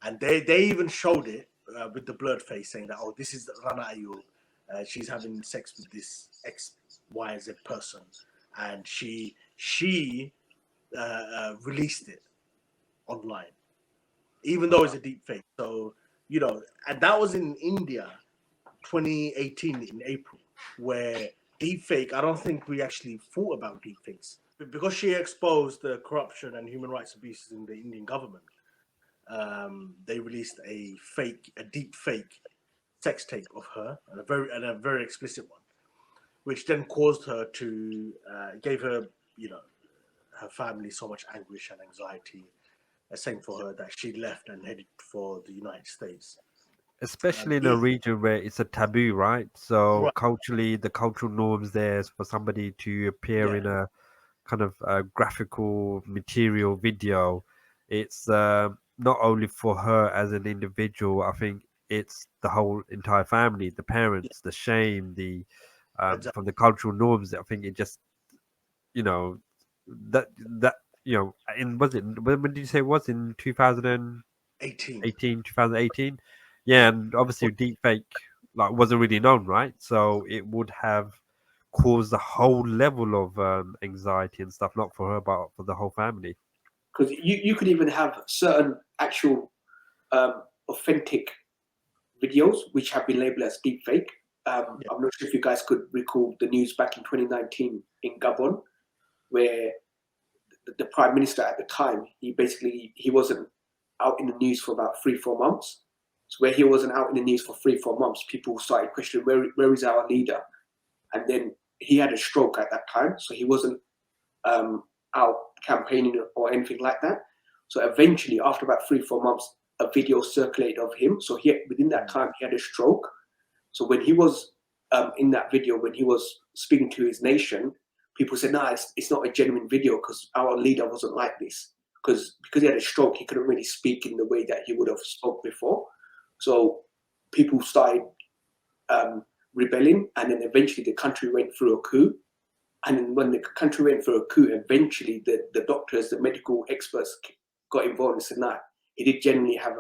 and they even showed it with the blurred face, saying that, oh, this is Rana Ayub, she's having sex with this XYZ person, and she released it online, even though it's a deep fake. So, and that was in India, 2018 in April, where deepfake, I don't think we actually thought about deepfakes. Because she exposed the corruption and human rights abuses in the Indian government, they released a deep fake sex tape of her, and a very explicit one, which then caused her to gave her, her family so much anguish and anxiety, saying for her that she left and headed for the United States. especially in a region where it's a taboo, right? So Right. culturally, the cultural norms there is for somebody to appear in a kind of graphical material video. It's not only for her as an individual. I think it's the whole entire family, the parents, the shame, the Exactly. from the cultural norms. I think it just, that in was it when did you say it was in 2018 2018? Yeah, and obviously deepfake like wasn't really known, right? So it would have caused a whole level of anxiety and stuff, not for her but for the whole family. Because you could even have certain actual authentic videos which have been labeled as deepfake. I'm not sure if you guys could recall the news back in 2019 in Gabon, where the prime minister at the time, he wasn't out in the news for about 3-4 months. So where he wasn't out in the news for 3-4 months, people started questioning where is our leader, and then he had a stroke at that time, so he wasn't out campaigning or anything like that. So eventually, after about 3-4 months, a video circulated of him. So within that time, he had a stroke. So when he was in that video, when he was speaking to his nation, people said, "No, it's not a genuine video because our leader wasn't like this. Because he had a stroke, he couldn't really speak in the way that he would have spoke before." So people started rebelling, and then eventually the country went through a coup. And when the country went through a coup, eventually the doctors, the medical experts got involved and said, "Nah, he did genuinely have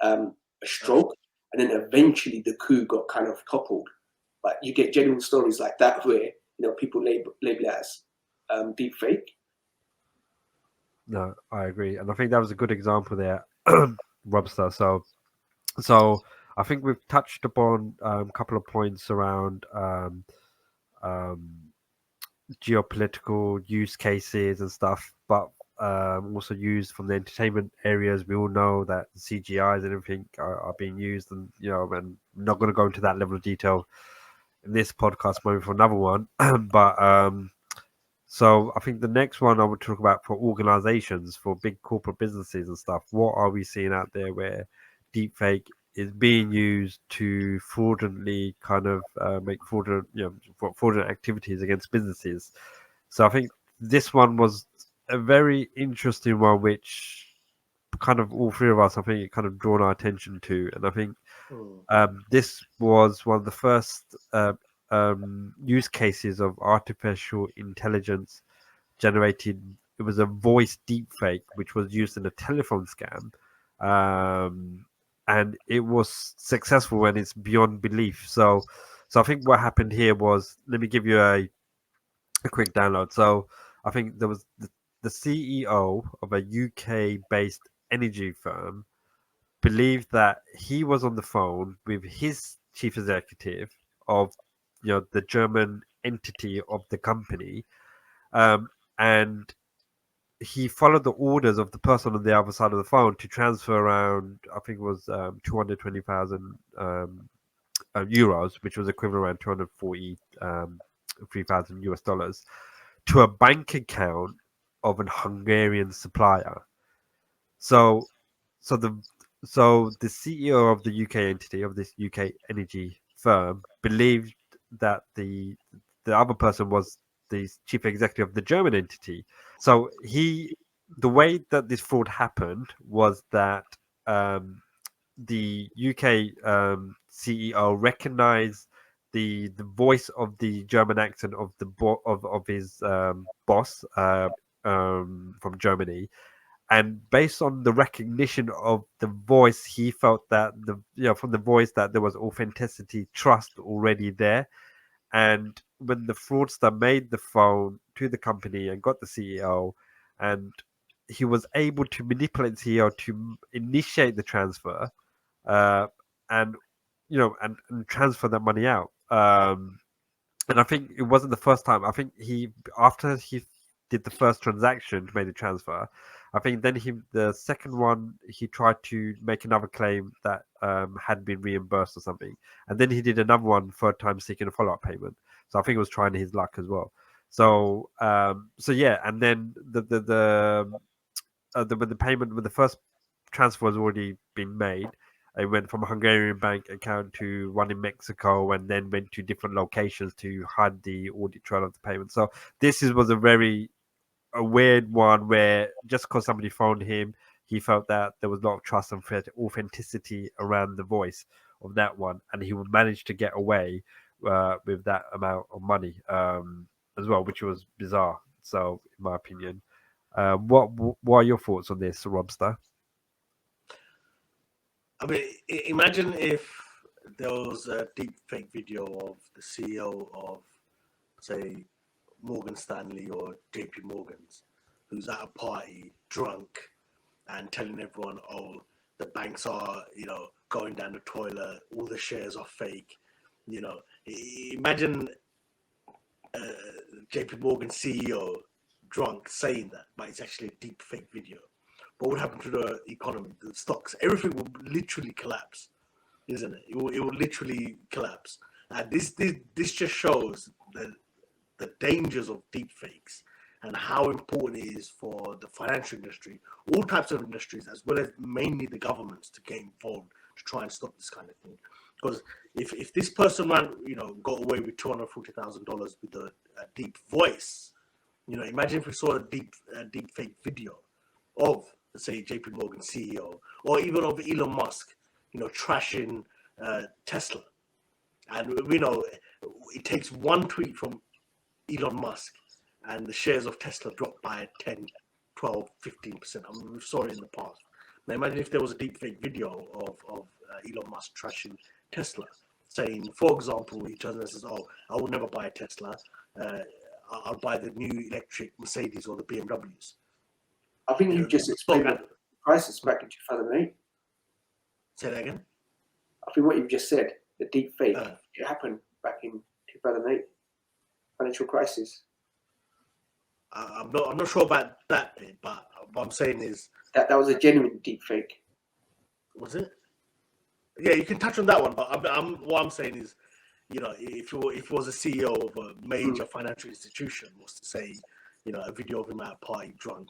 a stroke." And then eventually the coup got kind of toppled. But you get genuine stories like that where people label it as deep fake. No, I agree, and I think that was a good example there, Robster. So I think we've touched upon a couple of points around um, geopolitical use cases and stuff, but also used from the entertainment areas. We all know that CGIs and everything are being used, and and I'm not going to go into that level of detail in this podcast, maybe for another one. But so I think the next one I would talk about for organizations, for big corporate businesses and stuff. What are we seeing out there where deepfake is being used to fraudulently kind of make fraudulent activities against businesses? So I think this one was a very interesting one, which kind of all three of us, I think, it kind of drawn our attention to, and I think this was one of the first use cases of artificial intelligence generated. It was a voice deepfake, which was used in a telephone scam, and it was successful, and it's beyond belief. So I think what happened here was, let me give you a quick download. So I think there was the CEO of a UK-based energy firm believed that he was on the phone with his chief executive of the German entity of the company, and he followed the orders of the person on the other side of the phone to transfer around, I think it was 220,000 euros, which was equivalent around 243,000 US dollars, to a bank account of an Hungarian supplier. So the CEO of the UK entity of this UK energy firm believed that the other person was the chief executive of the German entity. So the way that this fraud happened was that the UK CEO recognized the voice of the German accent of of his boss from Germany, and based on the recognition of the voice, he felt that from the voice that there was authenticity, trust already there. And when the fraudster made the phone to the company and got the CEO, and he was able to manipulate the CEO to initiate the transfer, uh, and and transfer that money out. And I think it wasn't the first time. I think after he did the first transaction, made the transfer. I think then the second one, he tried to make another claim that had been reimbursed or something, and then he did another one, third time, seeking a follow-up payment. So I think it was trying his luck as well. So yeah, and then when the payment, when the first transfer was already been made, it went from a Hungarian bank account to one in Mexico, and then went to different locations to hide the audit trail of the payment. So was a weird one, where just because somebody phoned him, he felt that there was a lot of trust and authenticity around the voice of that one, and he would manage to get away with that amount of money as well, which was bizarre. So, in my opinion, what are your thoughts on this, Robster? I mean, imagine if there was a deep fake video of the CEO of, say, Morgan Stanley or JP Morgan's, who's at a party drunk and telling everyone, oh, the banks are, going down the toilet, all the shares are fake. Imagine JP Morgan CEO drunk saying that, but it's actually a deep fake video. What would happen to the economy, the stocks? Everything will literally collapse, isn't it? It will literally collapse. And this just shows the dangers of deepfakes and how important it is for the financial industry, all types of industries, as well as mainly the governments, to get involved to try and stop this kind of thing. Because if this person got away with $240,000 with a deep voice, imagine if we saw a deep fake video of, let's say, JP Morgan CEO, or even of Elon Musk, trashing Tesla. And we know it takes one tweet from Elon Musk and the shares of Tesla dropped by 10, 12, 15%. I mean, we saw it in the past. Now imagine if there was a deepfake video of Elon Musk trashing Tesla, saying, for example, he turns and says, oh, I will never buy a Tesla. I'll buy the new electric Mercedes or the BMWs. I think you just explained the crisis back in 2008. Say that again? I think what you've just said, the deep fake, Uh. it happened back in 2008, financial crisis. I'm not sure about that bit, but what I'm saying is That was a genuine deep fake. was it? Yeah, you can touch on that one, but what I'm saying is, you know, if it was a CEO of a major financial institution was to say, you know, a video of him at a party drunk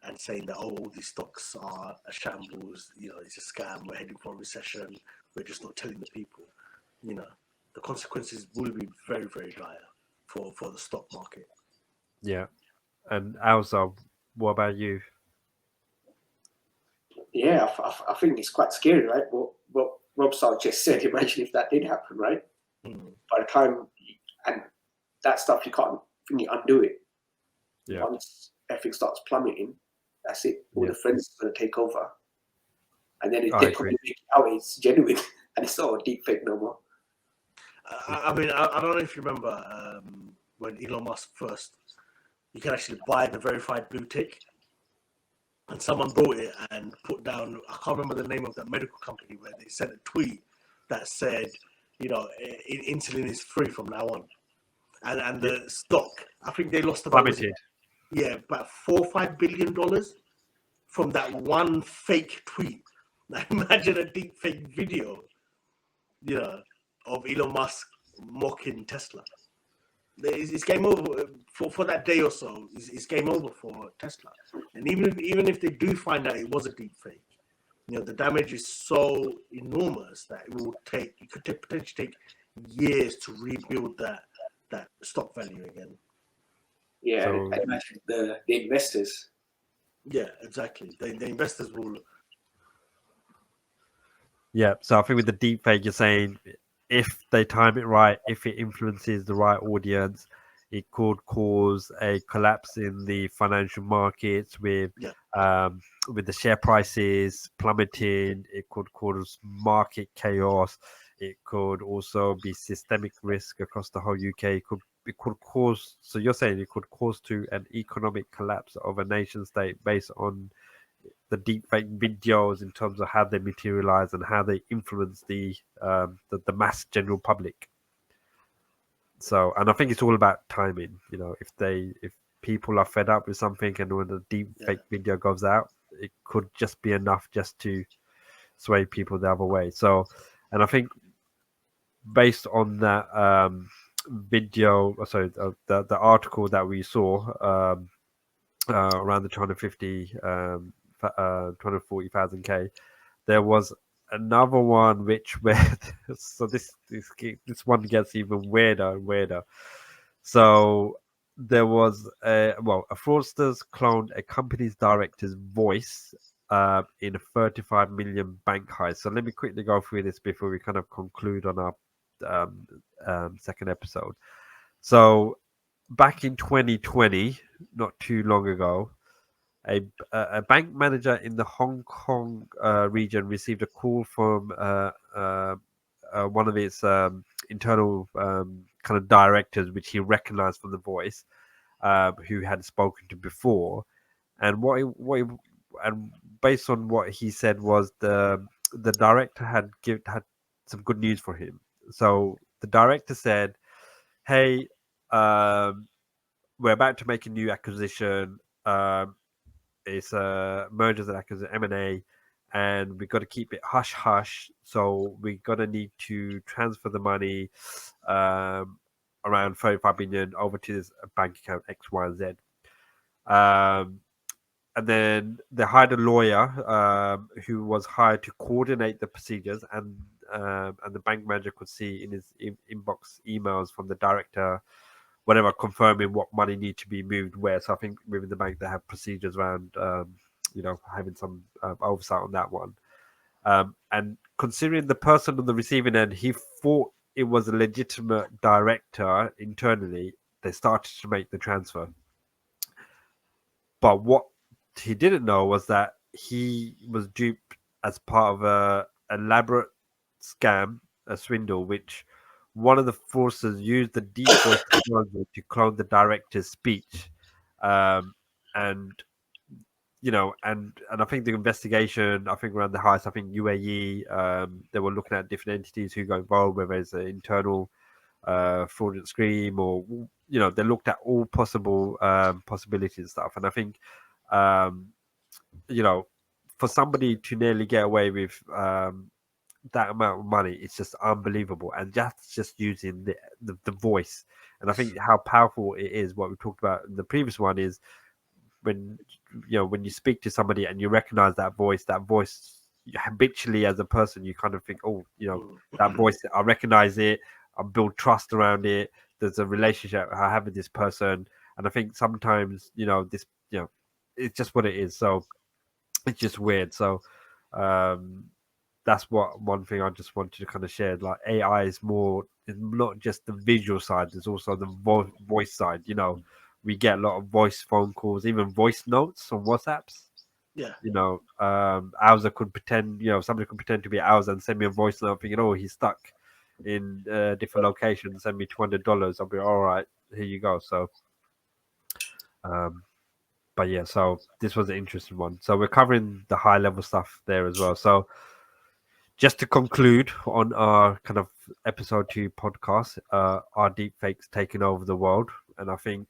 and saying that all these stocks are a shambles, you know, it's a scam, we're heading for a recession, we're just not telling the people, you know, the consequences will be very, very dire for the stock market. Yeah. And Alza, what about you? Yeah, I think it's quite scary, right? What Rob Sal just said. Imagine if that did happen, right? By the time, and that stuff you can't really undo it. Yeah. Once everything starts plummeting, that's it. All Yeah. the friends are going to take over, and then I they agree. probably make it out it's genuine, and it's not a deep fake no more. I mean, I don't know if you remember when Elon Musk first, you can actually buy the verified blue tick. And someone bought it and put down, I can't remember the name of that medical company, where they sent a tweet that said, you know, insulin is free from now on. And the stock, I think they lost about, Plummeted. about $4 or $5 billion from that one fake tweet. Now imagine a deep fake video, you know, of Elon Musk mocking Tesla. It's game over for that day or so. It's game over for Tesla. And even if they do find out it was a deep fake, you know, the damage is so enormous that it could potentially take years to rebuild that stock value again. Yeah, So- and imagine the investors. Yeah, exactly. The investors will. Yeah. So I think with the deep fake, you're saying if they time it right, if it influences the right audience, it could cause a collapse in the financial markets with the share prices plummeting. It could cause market chaos. It could also be systemic risk across the whole UK. It could cause. So you're saying it could cause to an economic collapse of a nation state based on the deepfake videos in terms of how they materialize and how they influence the mass general public. So, and I think it's all about timing. You know, if people are fed up with something, and when the deepfake video goes out, it could just be enough just to sway people the other way. So, and I think based on that video, the article that we saw around the 240,000 K, there was another one where so this one gets even weirder and weirder. So there was a fraudsters cloned a company's director's voice in a 35 million bank heist. So let me quickly go through this before we kind of conclude on our second episode. So back in 2020, not too long ago, a bank manager in the Hong Kong region received a call from one of its internal kind of directors, which he recognized from the voice, who had spoken to before, and and based on what he said was the director had some good news for him. So the director said, "Hey, we're about to make a new acquisition. It's mergers and acquisitions, M&A, and we got to keep it hush hush. So we're gonna need to transfer the money, around 35 billion over to this bank account X, Y, and Z." And then they hired a lawyer who was hired to coordinate the procedures, and the bank manager could see in his inbox emails from the director, whatever, confirming what money need to be moved where. So I think within the bank they have procedures around, having some oversight on that one. And considering the person on the receiving end, he thought it was a legitimate director internally, they started to make the transfer. But what he didn't know was that he was duped as part of a elaborate scam, a swindle, which one of the forces used the deep voice technology to clone the director's speech, and and I think the investigation, I think around the heist, I think UAE, they were looking at different entities who got involved, whether it's an internal fraudulent scheme or they looked at all possible possibilities and stuff. And I think you know for somebody to nearly get away with that amount of money, it's just unbelievable. And just using the voice, and I think how powerful it is. What we talked about in the previous one is when when you speak to somebody and you recognize that voice habitually as a person, you kind of think, oh, that voice, I recognize it, I build trust around it, there's a relationship I have with this person. And I think sometimes this it's just what it is. So it's just weird. So um that's what one thing I just wanted to kind of share. Like AI is not just the visual side. There's also the voice side. We get a lot of voice phone calls, even voice notes on WhatsApps. Yeah. Auser could pretend. Somebody could pretend to be Auser and send me a voice note, thinking, "Oh, he's stuck in a different location. Send me $200." I'll be all right. Here you go. So, but yeah. So this was an interesting one. So we're covering the high level stuff there as well. So just to conclude on our kind of episode 2 podcast, are deepfakes taking over the world? And I think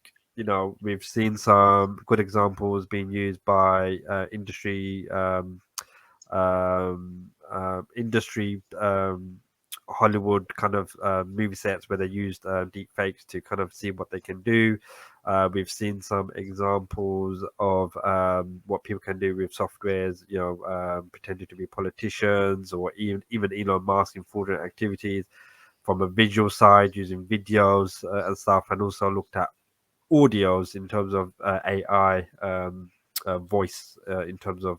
we've seen some good examples being used by industry Hollywood kind of movie sets where they used deep fakes to kind of see what they can do. We've seen some examples of what people can do with softwares, pretending to be politicians, or even Elon Musk in fraudulent activities from a visual side using videos and stuff, and also looked at audios in terms of AI voice in terms of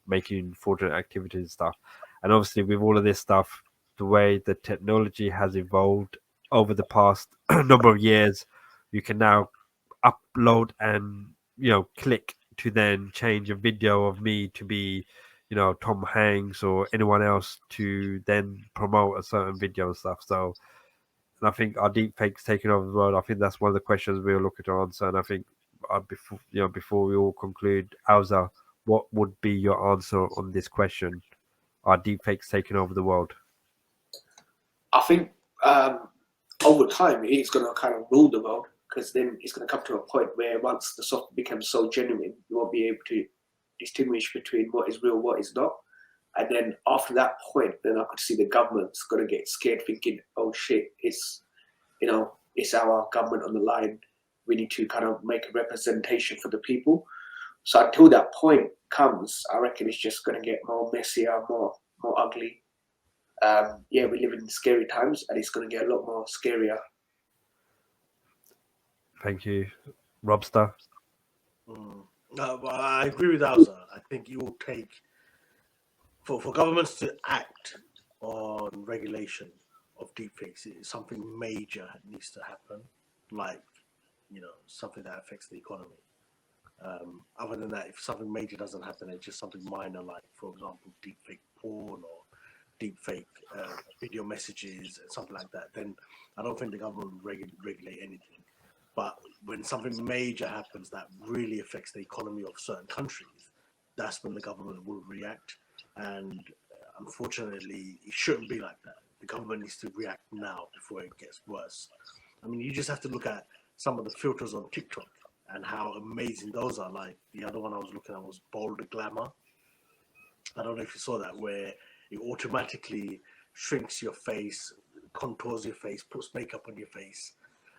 making fraudulent activities and stuff. And obviously, with all of this stuff, the way the technology has evolved over the past number of years, you can now upload and click to then change a video of me to be Tom Hanks or anyone else to then promote a certain video and stuff. So, and I think, are deepfakes taking over the world? I think that's one of the questions we're looking to answer. And I think before we all conclude, Alza, what would be your answer on this question? Are deepfakes taking over the world? I think over time it's going to kind of rule the world, because then it's going to come to a point where once the software becomes so genuine, you won't be able to distinguish between what is real, what is not. And then after that point, then I could see the government's going to get scared, thinking, "Oh shit, it's our government on the line. We need to kind of make a representation for the people." So until that point comes, I reckon it's just going to get more messier, more ugly. Yeah, we live in scary times, and it's going to get a lot more scarier. Thank you, Robster. Well, I agree with Alza. I think it will take for governments to act on regulation of deepfakes. Something major needs to happen, like something that affects the economy. Other than that, if something major doesn't happen, it's just something minor, like, for example, deepfake porn or deepfake video messages and something like that, then I don't think the government will regulate anything. But when something major happens that really affects the economy of certain countries, that's when the government will react. And unfortunately, it shouldn't be like that. The government needs to react now before it gets worse. I mean, you just have to look at some of the filters on TikTok and how amazing those are. Like, the other one I was looking at was Bold Glamour. I don't know if you saw that, where it automatically shrinks your face, contours your face, puts makeup on your face,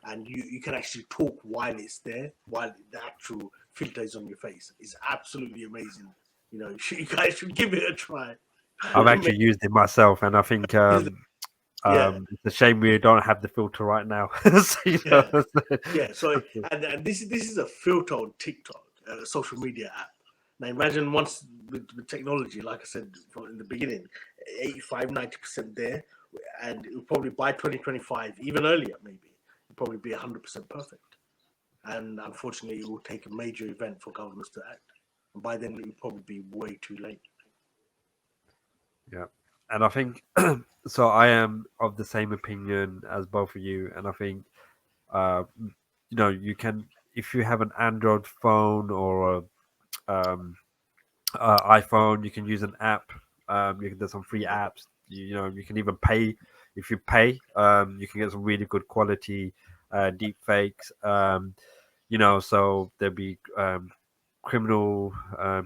and you can actually talk while it's there, while the actual filter is on your face. It's absolutely amazing. You guys should give it a try. I've actually used it myself, and I think Yeah. it's a shame we don't have the filter right now. So, Yeah. So and this is a filter on TikTok, a social media app. Now imagine once with technology, like I said in the beginning, 85-90% there, and it'll probably by 2025, even earlier maybe, it'll probably be 100% perfect. And unfortunately, it will take a major event for governments to act, and by then it will probably be way too late. Yeah, and I think so. I am of the same opinion as both of you, and I think you can, if you have an Android phone or a iPhone. You can use an app. There's some free apps. You can even pay. If you pay, you can get some really good quality deep fakes. So there'll be criminal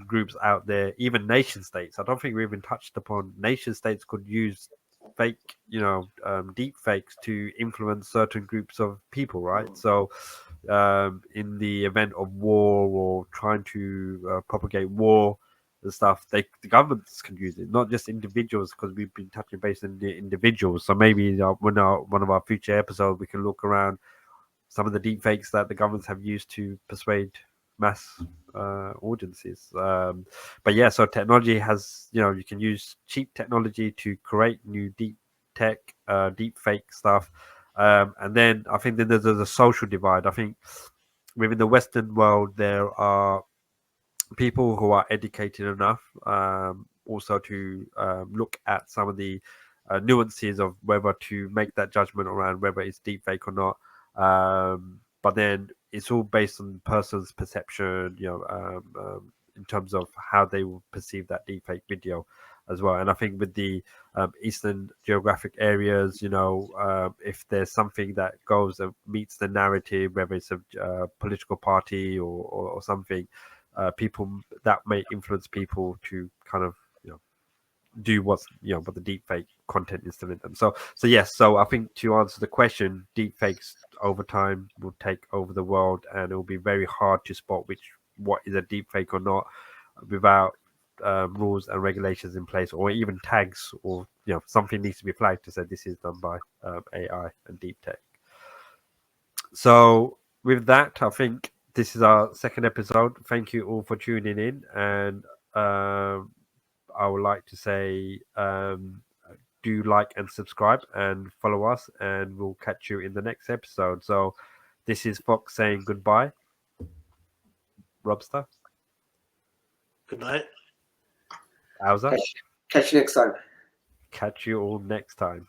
groups out there, even nation states. I don't think we even touched upon nation states could use fake, deep fakes to influence certain groups of people, right? So, in the event of war or trying to propagate war and stuff, the governments can use it, not just individuals, because we've been touching base on the individuals. So maybe one of our future episodes, we can look around some of the deep fakes that the governments have used to persuade mass audiences. But yeah, so technology has, you can use cheap technology to create new deep tech, deep fake stuff. And then I think then there's a social divide. I think within the Western world, there are people who are educated enough also to look at some of the nuances of whether to make that judgment around whether it's deep fake or not. But then it's all based on the person's perception, in terms of how they will perceive that deep fake video as well. And I think with the Eastern geographic areas, if there's something that goes and meets the narrative, whether it's a political party or something, people that may influence people to kind of do what the deep fake content is telling them. So yes, so I think to answer the question, deep fakes over time will take over the world, and it will be very hard to spot what is a deep fake or not without rules and regulations in place, or even tags, or something needs to be flagged to say this is done by AI and deep tech. So with that, I think this is our second episode. Thank you all for tuning in, and I would like to say do like and subscribe and follow us, and we'll catch you in the next episode. So this is Fox saying goodbye. Robster, Good night. Auza, Catch you next time. catch you all next time.